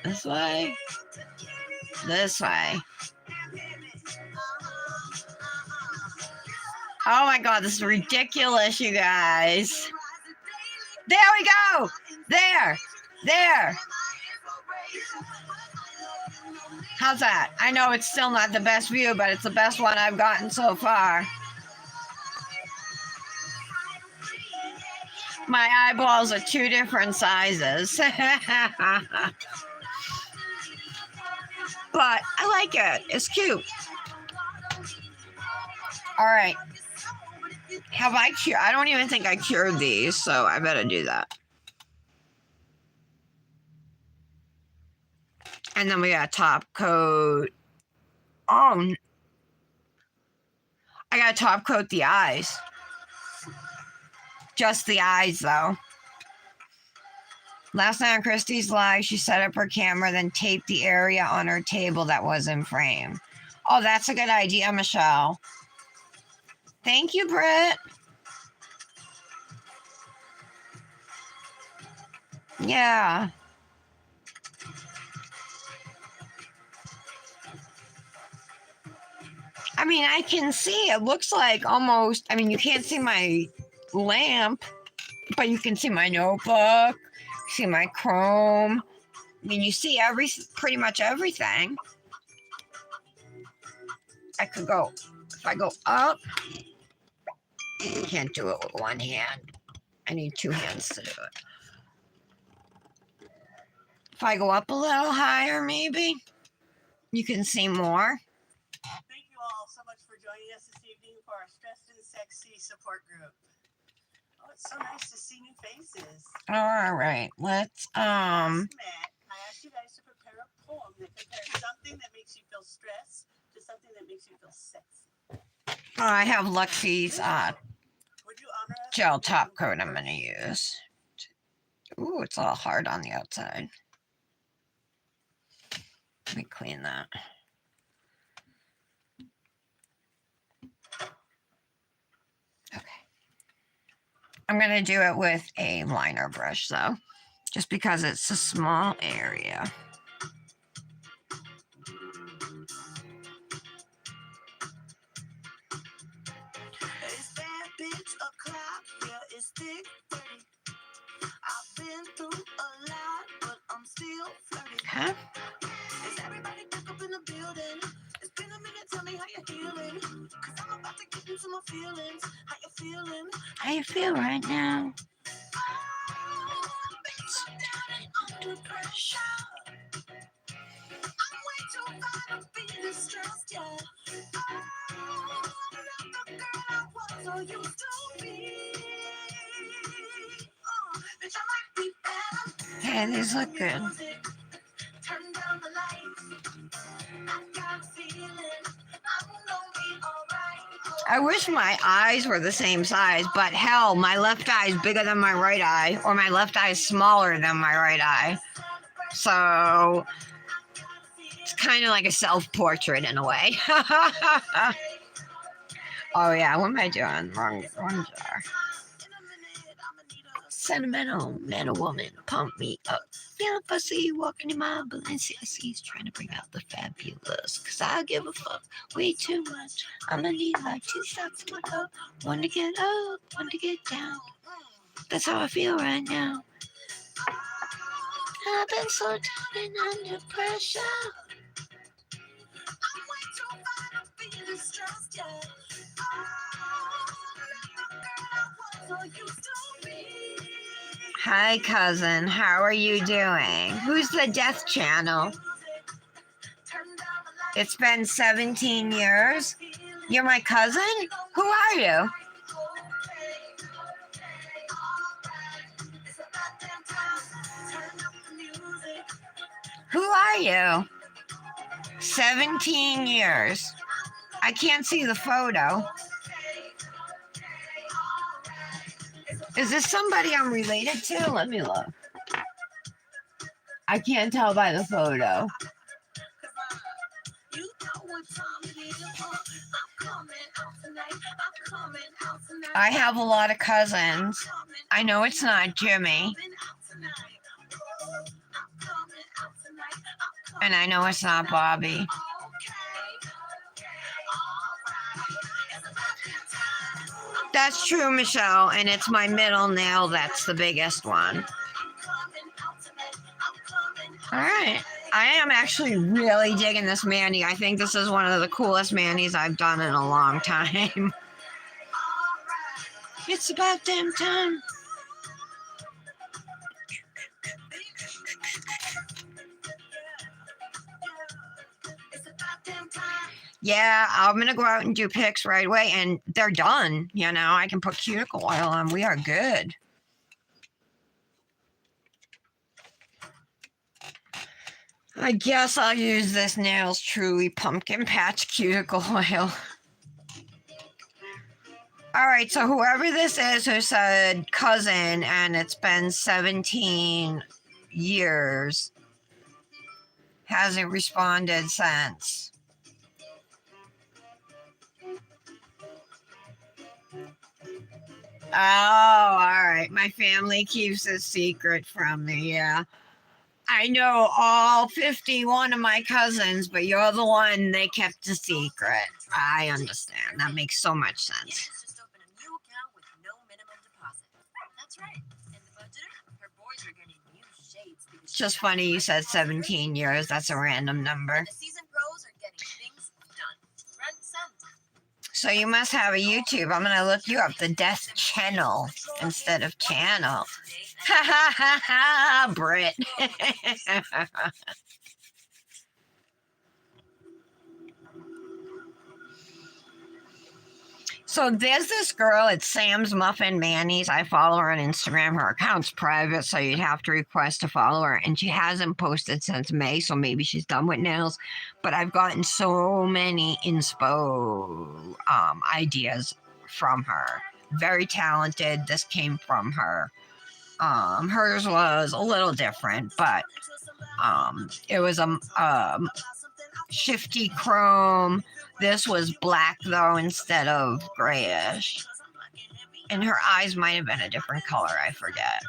This way. This way. Oh my God, this is ridiculous, you guys. There we go. There. How's that? I know it's still not the best view, but it's the best one I've gotten so far. My eyeballs are 2 different sizes. But I like it. It's cute. All right. Have I cured? I don't even think I cured these, so I better do that. And then we got top coat. Oh, I got to top coat the eyes. Just the eyes, though. Last night on Christy's live, she set up her camera, then taped the area on her table that was in frame. Oh, that's a good idea, Michelle. Thank you, Britt. Yeah. I mean, I can see. It looks like almost, I mean, you can't see my lamp, but you can see my notebook, see my chrome. I mean, you see pretty much everything. I could go, if I go up, I can't do it with one hand. I need 2 hands to do it. If I go up a little higher, maybe, you can see more. Thank you all so much for joining us this evening for our Stressed and Sexy support group. Oh, it's so nice to see new faces. All right, let's, Matt, I asked you guys to prepare a poem that compares something that makes you feel stressed to something that makes you feel sexy. I have Lexi's Would you honor us? gel top coat I'm going to use. Ooh, it's a little hard on the outside. Let me clean that. Okay. I'm going to do it with a liner brush, though, just because it's a small area. I've been through a lot, but I'm still flirty. Huh? Is everybody back up in the building? It's been a minute, tell me how you're feeling. Cause I'm about to get into my feelings. How you feeling? How you feel right now? I've been so down and under pressure. I'm way too fine to be distressed, yeah. I'm not the girl I was or used to be. Bitch, I might be better. Hey, these look good. Turn down the lights. I got a feeling I'm gonna be alright. I wish my eyes were the same size, but hell, my left eye is bigger than my right eye, or my left eye is smaller than my right eye. So it's kind of like a self-portrait in a way. Oh yeah, what am I doing? Wrong jar. Sentimental man or woman, pump me up. Yeah, if I see you walking in my Balenciagas, trying to bring out the fabulous. Cause I give a fuck way too much. I'ma need like 2 shots in my cup. One to get up, one to get down. That's how I feel right now. I've been so down and under pressure. I'm way too fine to be distressed, yeah. I'm not the girl I was or used to be. Hi, cousin. How are you doing? Who's the Death Channel? It's been 17 years. You're my cousin? Who are you? Who are you? 17 years. I can't see the photo. Is this somebody I'm related to? Let me look. I can't tell by the photo. I have a lot of cousins. I know it's not Jimmy. And I know it's not Bobby. That's true, Michelle, and it's my middle nail that's the biggest one. All right. I am actually really digging this mani. I think this is one of the coolest manis I've done in a long time. It's about damn time. Yeah, I'm gonna go out and do pics right away, and they're done. You know, I can put cuticle oil on. We are good. I guess I'll use this Nails Truly Pumpkin Patch Cuticle Oil. All right, so whoever this is who said cousin, and it's been 17 years, hasn't responded since. Oh, all right. My family keeps a secret from me, yeah. I know all 51 of my cousins, but you're the one they kept a secret. I understand. That makes so much sense. Just open a new account with no minimum deposit. That's right. And the budgeter, her boys are getting new shades. It's just funny you said 17 years. That's a random number. The season pros are getting things done. Rent sent. So you must have a YouTube. I'm going to look you up. The Death Channel instead of channel. Ha ha ha ha, Brit. So there's this girl at Sam's Muffin Manny's. I follow her on Instagram. Her account's private, so you'd have to request to follow her. And she hasn't posted since May, so maybe she's done with nails. But I've gotten so many inspo ideas from her. Very talented. This came from her. Hers was a little different, but it was a shifty chrome. This was black though instead of grayish, and her eyes might have been a different color, I forget,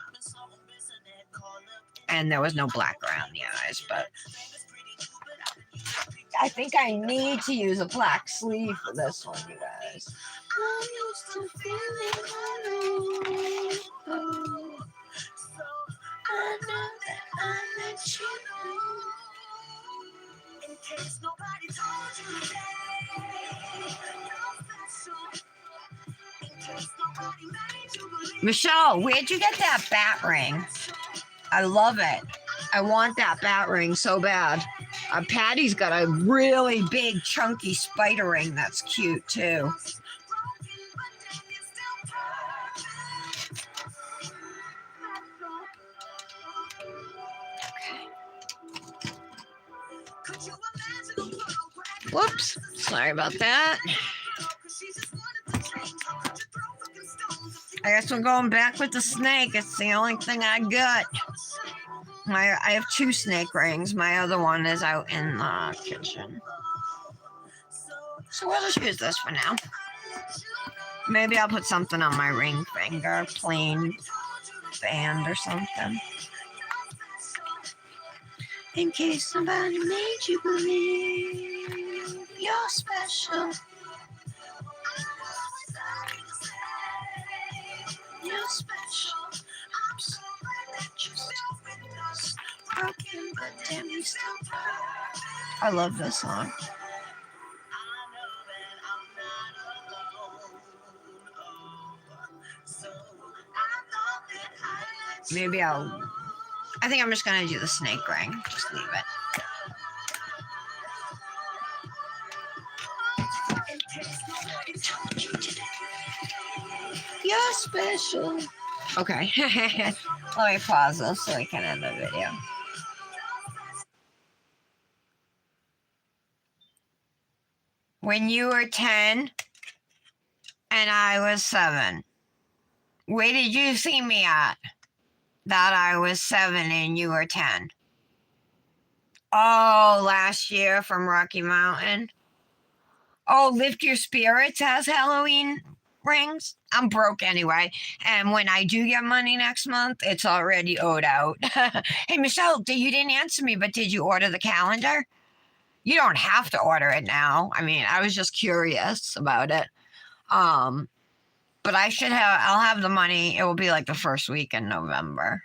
and there was no black around the eyes. But I think I need to use a black sleeve for this one, you guys. I'm used to feeling alone. So I know that I let you know. In case nobody told you today, you're special. In case nobody made you believe. Michelle, where'd you get that bat ring? I love it. I want that bat ring so bad. Patty's got a really big, chunky spider ring that's cute too. Whoops, sorry about that. I guess we're going back with the snake. It's the only thing I got. I have 2 snake rings. My other one is out in the kitchen. So we'll just use this for now. Maybe I'll put something on my ring finger, plain band or something. In case somebody made you believe you're special. You're special. I'm so glad that you're still with us. Broken, but damn, you still perfect. I love this song. Maybe I think I'm just gonna do the snake ring. Just leave it. You're special. Okay. Let me pause this so we can end the video. When you were 10 and I was 7, where did you see me at? That I was 7 and you were 10. Oh, last year from Rocky Mountain. Oh, Lift Your Spirits has Halloween rings. I'm broke anyway. And when I do get money next month, it's already owed out. Hey, Michelle, you didn't answer me, but did you order the calendar? You don't have to order it now. I mean, I was just curious about it. But I'll have the money. It will be like the first week in November.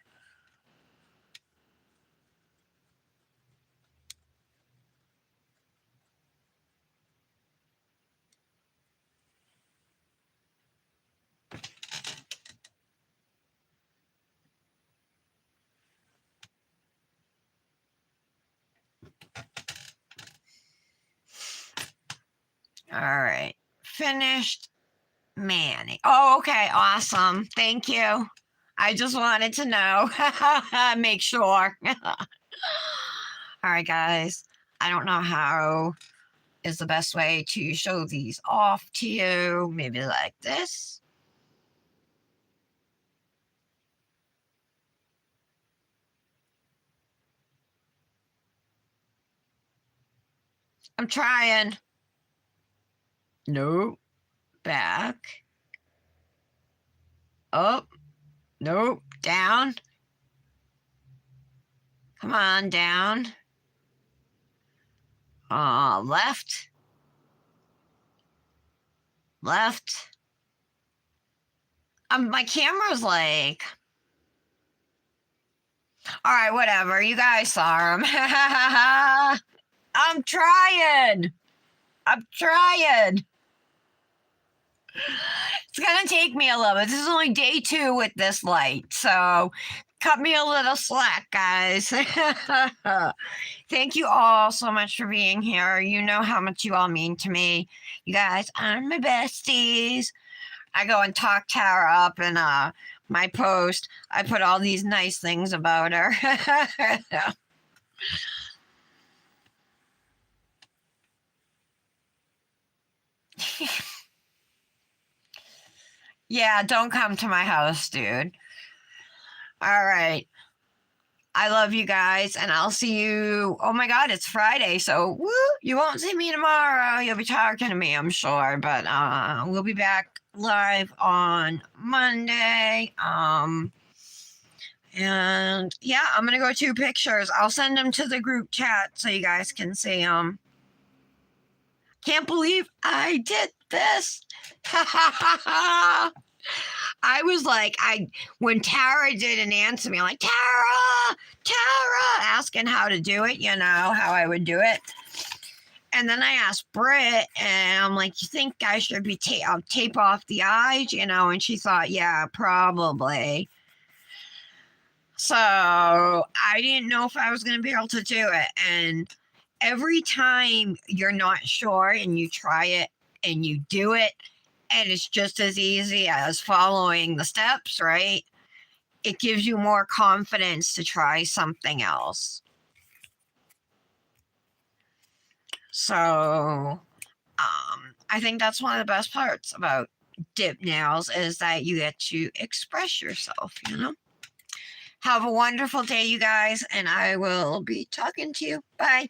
All right. Finished Manny. Oh, okay. Awesome. Thank you. I just wanted to know. Make sure. All right, guys. I don't know how is the best way to show these off to you. Maybe like this. I'm trying. Nope. Back. Up. Nope. Down. Come on, down. Left. Left. My camera's like... All right, whatever. You guys saw him. I'm trying. It's gonna take me a little bit. This is only day 2 with this light, so cut me a little slack, guys. Thank you all so much for being here. You know how much you all mean to me. You guys are my besties. I go and talk Tara up in my post. I put all these nice things about her. Yeah, don't come to my house, dude. All right. I love you guys, and I'll see you. Oh my God, it's Friday, so woo, you won't see me tomorrow. You'll be talking to me, I'm sure, but we'll be back live on Monday. And yeah, I'm gonna go to pictures. I'll send them to the group chat so you guys can see them. Can't believe I did this. I was like, when Tara didn't answer me, I'm like, Tara, asking how to do it, how I would do it. And then I asked Britt, and I'm like, you think I should be tape off the eyes, and she thought, yeah, probably. So I didn't know if I was going to be able to do it. And every time you're not sure and you try it and you do it, and it's just as easy as following the steps, right? It gives you more confidence to try something else. So I think that's one of the best parts about dip nails is that you get to express yourself, Have a wonderful day, you guys, and I will be talking to you. Bye.